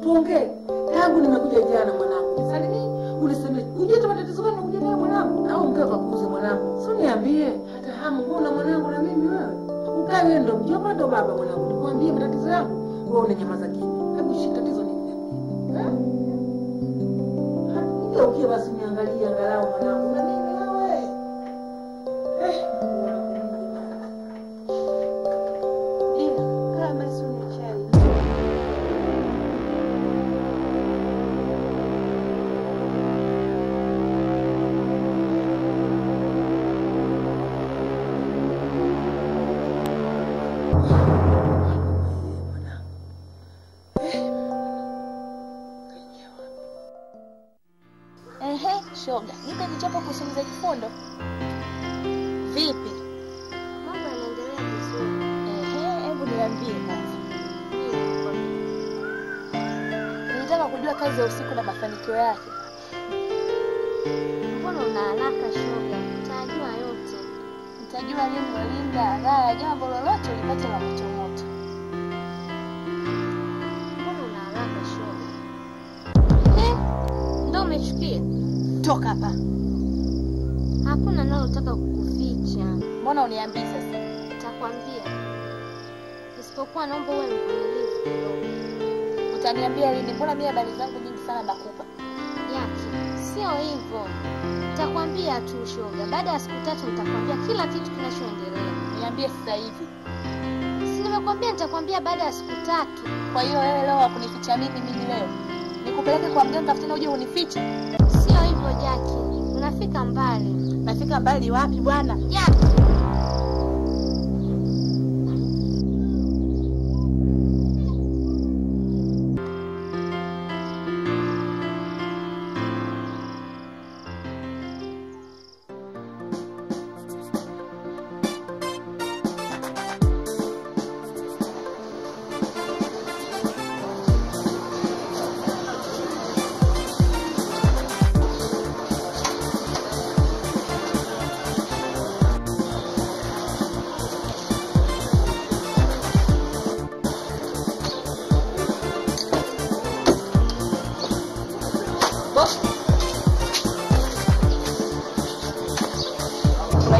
[SPEAKER 12] Tuongee. Tangu nimekuja jana mwanangu. Sasa nini? Uniseme, "Unajua matatizo gani unakuja nayo mwanangu?" Au mkeo kakuuze mwanangu. Sio niambie, hata hamu huna mwanangu na mimi wewe. Ukae ndo mjomba ndo baba mwanangu. Nikwambie matatizo yangu, wewe unanyamaza kimya. Hebu shika tatizo ni nini? Ndio ukie basi niangalie angalau mwanangu na mimi wewe.
[SPEAKER 11] Kama basi unichali.
[SPEAKER 6] Shoga, nipe nichapo kusimuza kifundo. Vipi?
[SPEAKER 2] Mambo yanaendelea vizuri.
[SPEAKER 6] Hebu niambie kwanza. Nilitaka kujua kazi ya usiku na mafanikio yake.
[SPEAKER 2] Mbona una haraka shoga? Utajua yote.
[SPEAKER 6] Nitajua lini Linda, raha jambo lolote lipate la moto.
[SPEAKER 2] Mbona una haraka shoga? Ndio umechukia?
[SPEAKER 6] Toka hapa.
[SPEAKER 2] Hakuna nalotaka kukuficha.
[SPEAKER 6] Mbona uniambii sasa?
[SPEAKER 2] Nitakwambia. Isipokuwa naomba uwe mvumilivu kidogo.
[SPEAKER 6] Utaniambia lini? Mbona mimi habari zangu nyingi sana nakupa?
[SPEAKER 2] Yaki, sio hivyo. Nitakwambia tu shoga. Baada ya siku 3 nitakwambia kila kitu kinachoendelea.
[SPEAKER 6] Niambie sasa hivi.
[SPEAKER 2] Si nimekwambia nitakwambia baada ya siku 3.
[SPEAKER 6] Kwa hiyo wewe leo hakunificha mimi leo. Nikupeleke kwa mganga tena uje unifiche.
[SPEAKER 2] Sio hivyo Jaki. Unafika mbali.
[SPEAKER 6] Nafika mbali wapi bwana?
[SPEAKER 2] Jaki.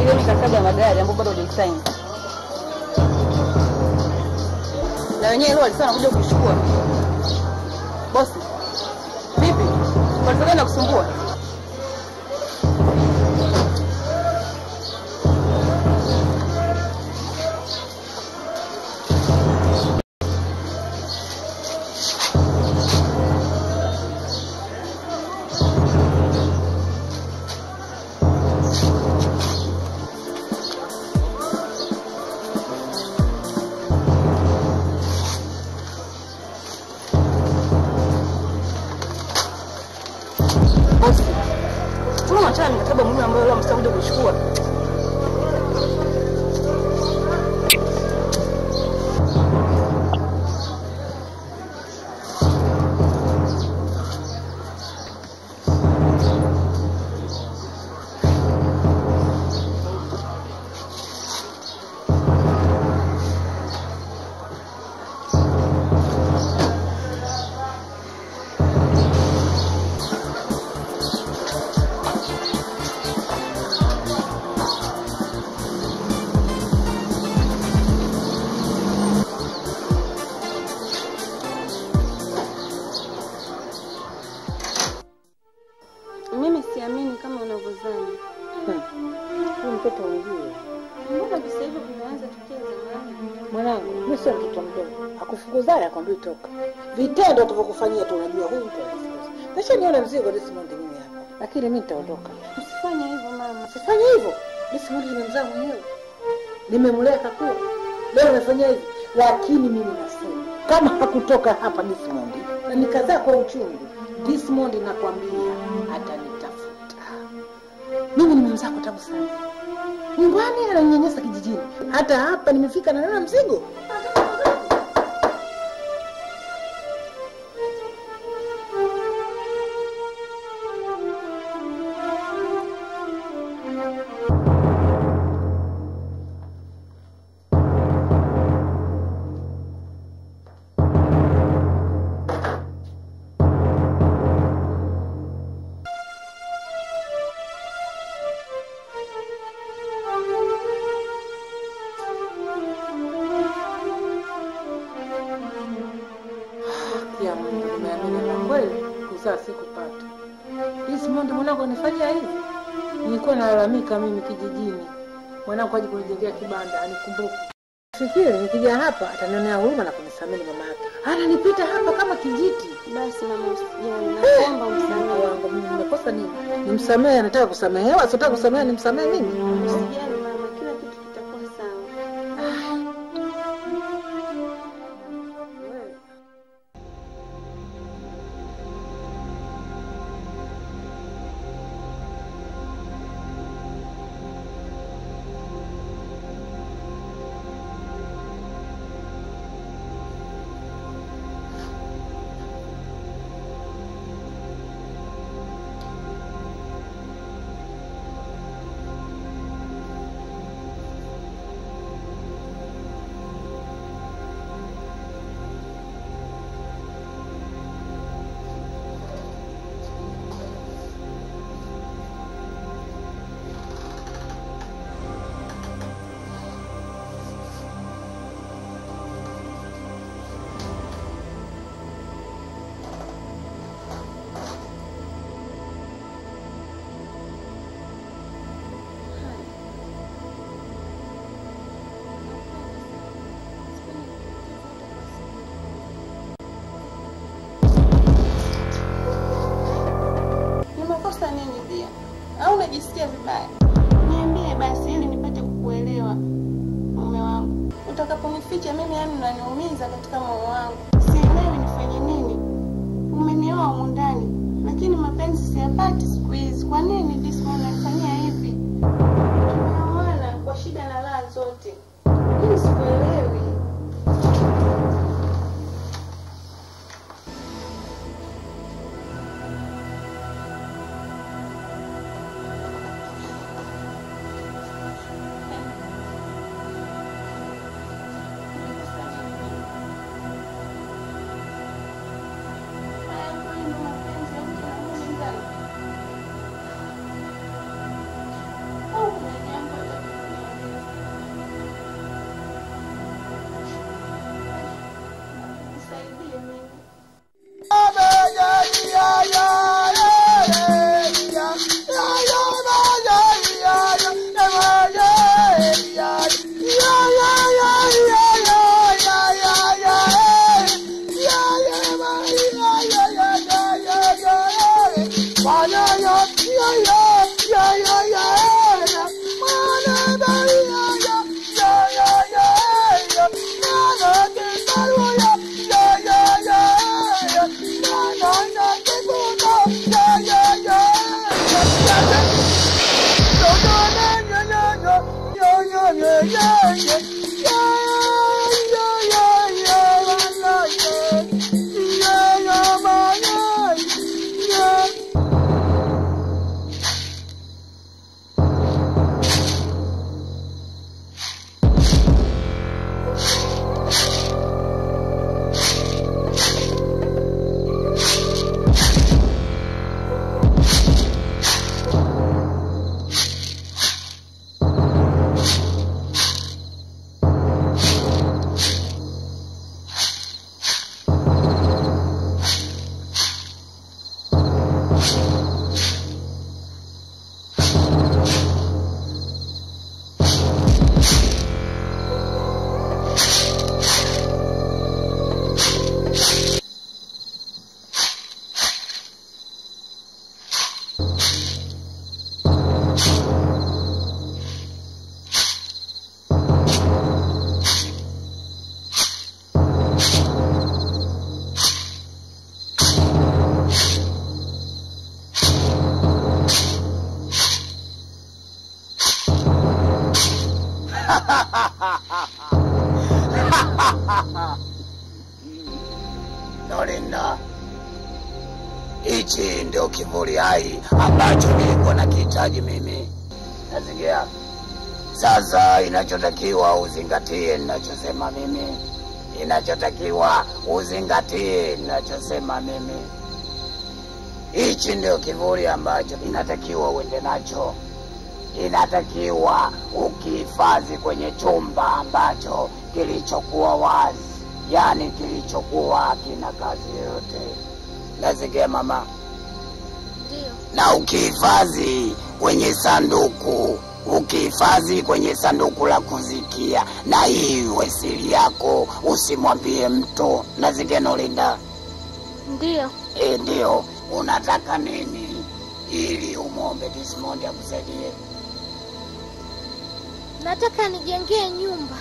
[SPEAKER 11] Ile mikataba ya magari ambayo bado hujaisign. Na wenyewe leo walisema kuja kuchukua. Bosi. Vipi? Kwa nini nakusumbua? Tunachana mikataba muhimu ambayo leo msitakuja kuchukua.
[SPEAKER 12] Ukifukuzana akwambia toka. Vitendo tutakufanyia tu unajua huyu mtu anafukuza. Acha nione mzigo Desmond mimi hapa. Lakini mimi nitaondoka.
[SPEAKER 11] Usifanye hivyo mama.
[SPEAKER 12] Sifanye hivyo. Desmond nimemzaa mwenyewe. Nimemlea kakua. Leo nafanya hivi. Lakini mimi nasema kama hakutoka hapa Desmond na nikazaa kwa uchungu, Desmond nakwambia atanitafuta. Mimi nimemzaa kwa tabu sana. Nyumbani ananyanyasa kijijini. Hata hapa nimefika na nana mzigo. Ya Mungu, nimeamini kwa kweli kuzaa sikupata. Desmond mwanangu anifanyia hivi. Nilikuwa nalalamika mimi kijijini. Mwanangu aje kunijengea kibanda, anikumbuke. Fikiri nikija hapa atanionea huruma na kunisamehe mama yake. Ananipita hapa kama kijiti.
[SPEAKER 11] Basi mama usijali, naomba umsamehe
[SPEAKER 12] wangu. Mimi nimekosa nini? Nimsamehe, anataka kusamehewa, sitaki kusamehe nimsamehe mimi.
[SPEAKER 11] Usijali mama, kila kitu kitakuwa sawa.
[SPEAKER 6] Nimekosa nini pia? Au unajisikia vibaya? Niambie basi ili nipate kukuelewa. Mume wangu, utakaponificha mimi yani unaniumiza katika moyo wangu. Sielewi nifanye nini. Umenioa humu ndani, lakini mapenzi siyapati siku hizi. Kwa nini Desmond anafanyia hivi? Tunaoana kwa shida na raha zote. Mimi sikuelewi.
[SPEAKER 3] Yeah.
[SPEAKER 8] Nolinda, hichi ndio kivuli hai ambacho nilikuwa nakihitaji mimi. Nasikia sasa, inachotakiwa uzingatie ninachosema mimi. Inachotakiwa uzingatie ninachosema mimi. Hichi ndio kivuli ambacho inatakiwa uende nacho. Inatakiwa ukihifadhi kwenye chumba ambacho kilichokuwa wazi, yani kilichokuwa kina kazi yoyote. Nasikia mama?
[SPEAKER 2] Ndio.
[SPEAKER 8] Na ukihifadhi kwenye sanduku, ukihifadhi kwenye sanduku la kuzikia, na hii iwe siri yako, usimwambie mtu. Nasikia Nolinda?
[SPEAKER 2] Ndio.
[SPEAKER 8] Ndio. Unataka nini ili umwombe Desmond akusaidie?
[SPEAKER 2] Nataka nijengee nyumba.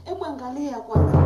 [SPEAKER 6] Hebu angalia kwanza.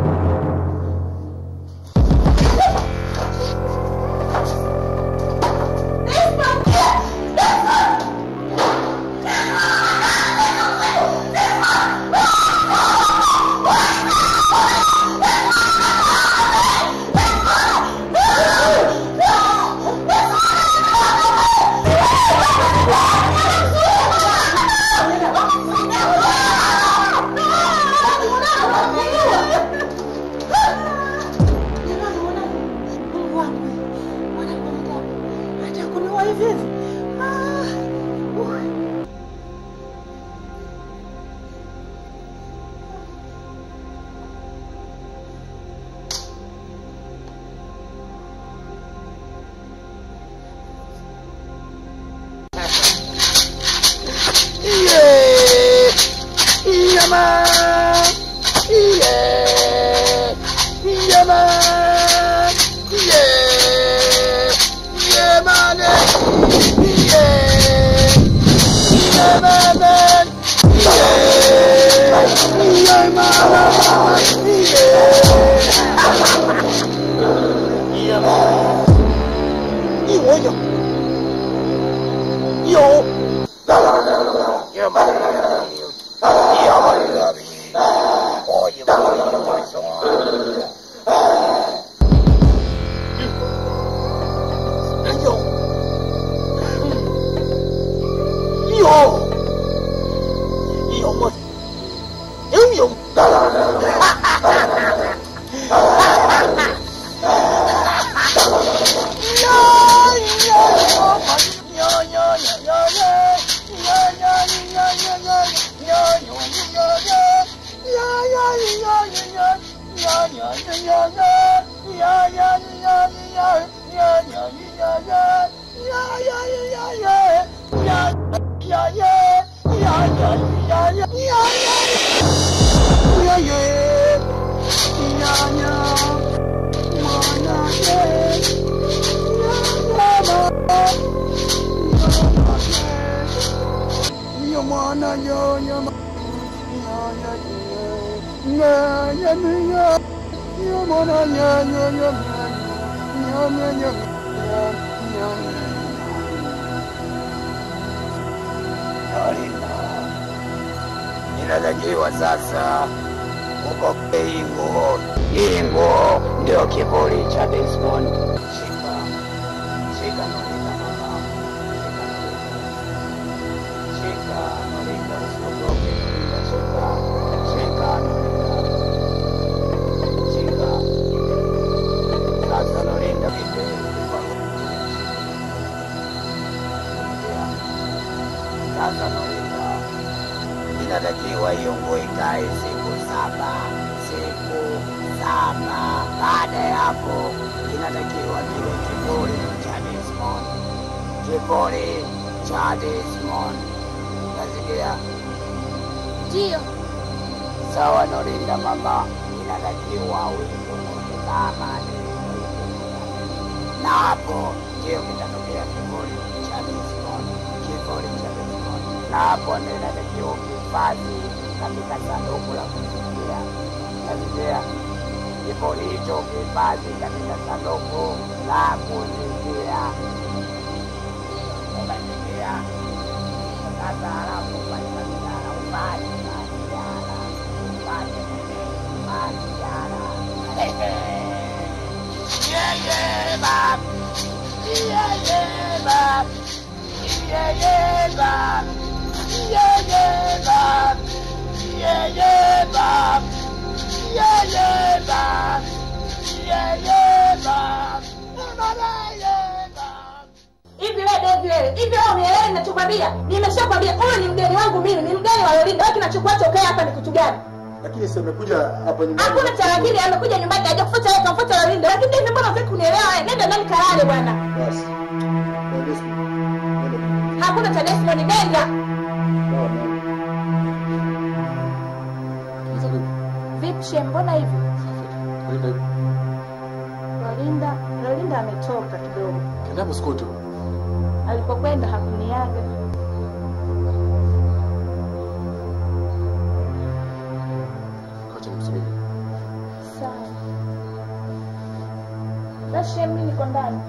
[SPEAKER 8] Inatakiwa sasa ukope hii nguo. Hii nguo ndio kivuli cha Desmond. Shika. Shika Nolinda mama. Shika Nolinda, usiogope Nolinda, shika. Shika Nolinda. Shika. Sasa Nolinda vipe. Sasa Nolinda, inatakiwa hiyo nguo ikae siku 7. Siku 7. Baada ya hapo inatakiwa kiwe kivuli cha Desmond. Kivuli cha Desmond. Nasikia?
[SPEAKER 2] Ndio.
[SPEAKER 8] Sawa Nolinda mama, inatakiwa uikumbuke kama na hapo ndio kitatokea kivuli cha hapo nenda nikihifadhi katika sanduku la kuzikia. Nasikia kiburi hicho ukihifadhi katika sanduku la kuzikia. Umesikia? Sasa halafu patikana umaji masiara. Upate nini? Masiara. Yeah, bab. Yeah, bab. Yeah, bab. Yeah, bab. Yeah, bab. Yeah, bab. Yeah, bab.
[SPEAKER 11] Hivi wewe Devi wewe, hivi wewe unielewi ninachokwambia? Nimeshakwambia huyu ni mgeni wangu mimi, ni mgeni wa Lorinda. Wewe kinachukua tokea hapa ni kitu gani?
[SPEAKER 10] Lakini sasa amekuja hapa nyumbani.
[SPEAKER 11] Hakuna cha lakini, amekuja nyumbani haja kufuata wewe, kamfuata Lorinda. Lakini Devi mbona unataka kunielewa wewe? Nenda ndani kalale bwana.
[SPEAKER 10] Basi.
[SPEAKER 11] Hakuna cha Desmond, nenda. Vipi mbona hivi? Lorinda ametoka kidogo.
[SPEAKER 10] Kenda mskoto.
[SPEAKER 11] Alipokwenda hakuniaga.
[SPEAKER 10] Acha nimsubiri.
[SPEAKER 11] Sawa. Basi mimi niko ndani.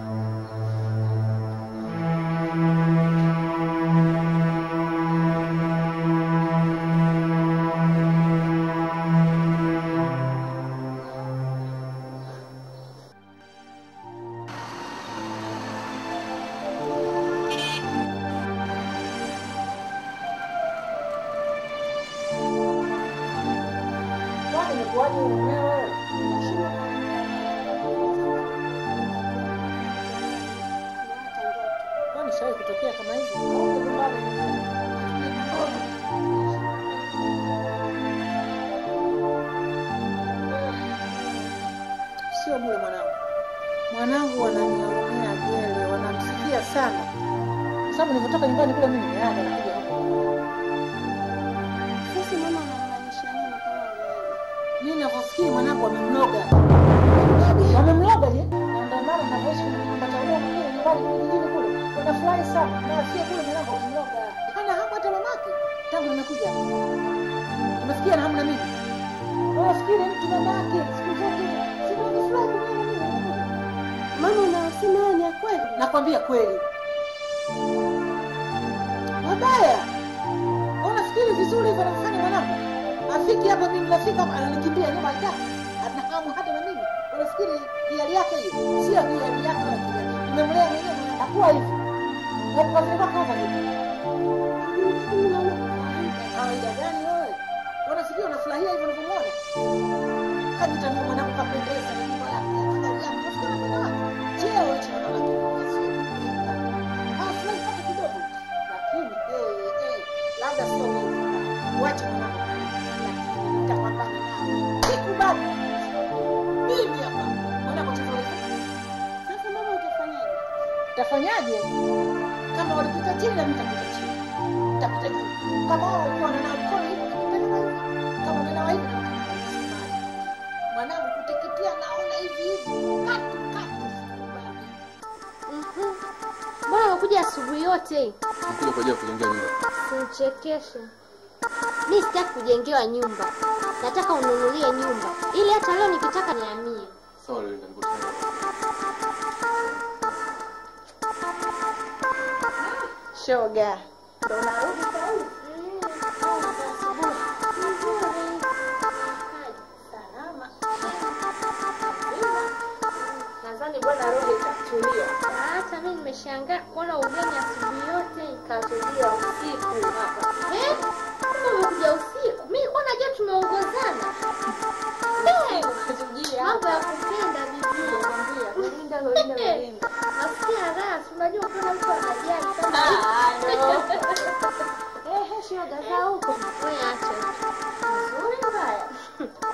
[SPEAKER 11] Kutokea kama hivi sio bure mwanangu wananiaonea jele, wanamsikia sana kwa sababu nilipotoka nyumbani kule mimi niaga nakuja hapo.
[SPEAKER 6] Sasa mama anamaanisha nini kama wewe?
[SPEAKER 11] Mimi nafikiri mwanangu amemloga. Amemloga je? Ndio maana navoishi kupata leo mwingine nyumbani kijijini kule. Unafurahi sana. Na sio kule mwanangu amemloga. Hana hapo hata mamake. Tangu nimekuja. Unasikia na hamna mimi. Unafikiri mtu mamake siku zote sio unafurahi kwa nini?
[SPEAKER 6] Mama unasema ni kweli?
[SPEAKER 11] Nakwambia kweli. Mabaya. Unafikiri vizuri hivyo anafanya mwanangu? Afiki hapa mimi nafika ananikimbia nyuma hata. Anahamu hata na mimi. Unafikiri hiari yake hiyo? Sio hiari yake na kile. Nimemlea mwenyewe anakuwa hivi. Kwa sababu kaza hivi. Kawaida gani wewe? Unafikiri unafurahia hivyo unavyomwona? Kajitanua mwanangu kapendeza na nyumba yake. Unafikiri unafanya cheo cha mwanamke. Hafurahi hata kidogo. Lakini labda sio mimi. Wacha mwanangu. Lakini nitapambana naye. Sikubali. Mimi hapa. Mwanangu tafadhali.
[SPEAKER 6] Sasa mama utafanyaje?
[SPEAKER 11] Utafanyaje? Kama walipita chini na mimi nitapita chini. Nitapita juu. Kama wao walikuwa wananawa mikono hivi nitapita hivi. Kama wananawa hivi nitapita hivi. Mwanangu kuteketea naona hivi hivi. Katu.
[SPEAKER 2] Mbona unakuja asubuhi yote?
[SPEAKER 10] Nikuja kwa ajili ya kujengea nyumba.
[SPEAKER 2] Sichekeshe. Mimi sitaki kujengewa nyumba. Nataka ununulie nyumba. Ili hata leo nikitaka nihamie.
[SPEAKER 10] Sawa Lorinda, niko tayari.
[SPEAKER 11] Shoga. Ndio unarudi sasa hivi? Salama. Nadhani bwana roho itatulia.
[SPEAKER 2] Hata mimi nimeshangaa kuona ugeni asubuhi yote ikatulia usiku hapa. Kama umekuja usiku? Mimi kwa najua tumeongozana. Mambo ya kupenda bibi. Lorinda. Nasikia raha, unajua kuna mtu anajali kama shoga za huko. Wewe acha. Nzuri mbaya.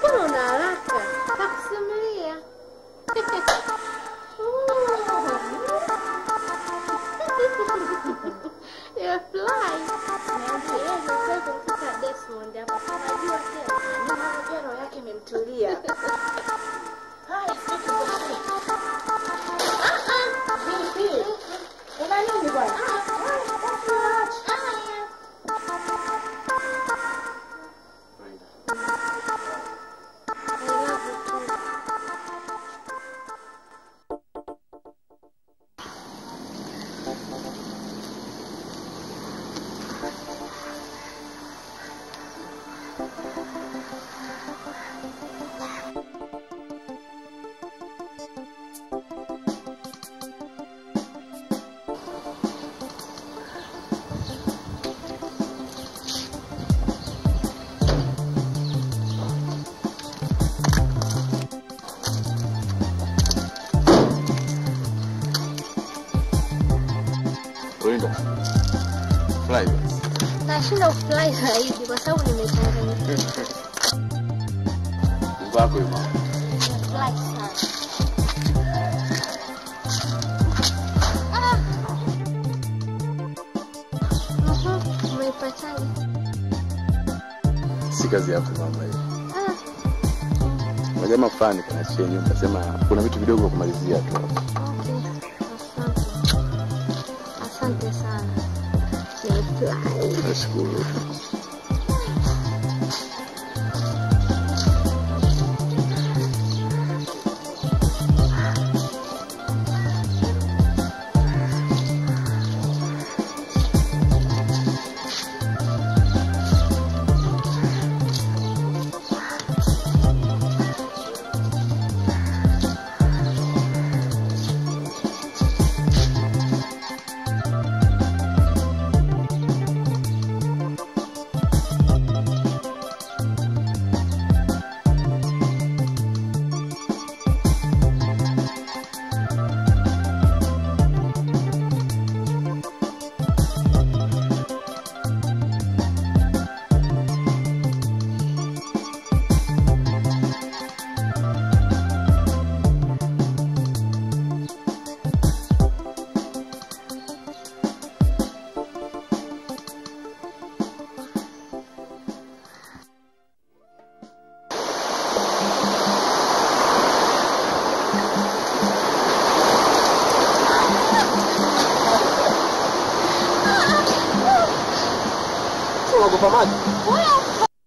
[SPEAKER 2] Kuna una haraka. Nakusimulia. You're fly. Sasa Desmond hapa. Unajua tena.
[SPEAKER 11] Unajua roho yake imemtulia. Hai, Una nini bwana?
[SPEAKER 9] Unaenda. Fly.
[SPEAKER 2] Nashinda kufurahi zaidi kwa sababu nimechanganyika.
[SPEAKER 9] Mbako yuko.
[SPEAKER 2] Furahi sana. Umeipataje?
[SPEAKER 9] Si kazi yako mama hii. Jamaa fulani kana chenye ukasema kuna vitu vidogo vya kumalizia tu.
[SPEAKER 2] Asante sana. Nimefurahi.
[SPEAKER 9] Nashukuru.
[SPEAKER 3] Unaogopa maji?
[SPEAKER 2] Wewe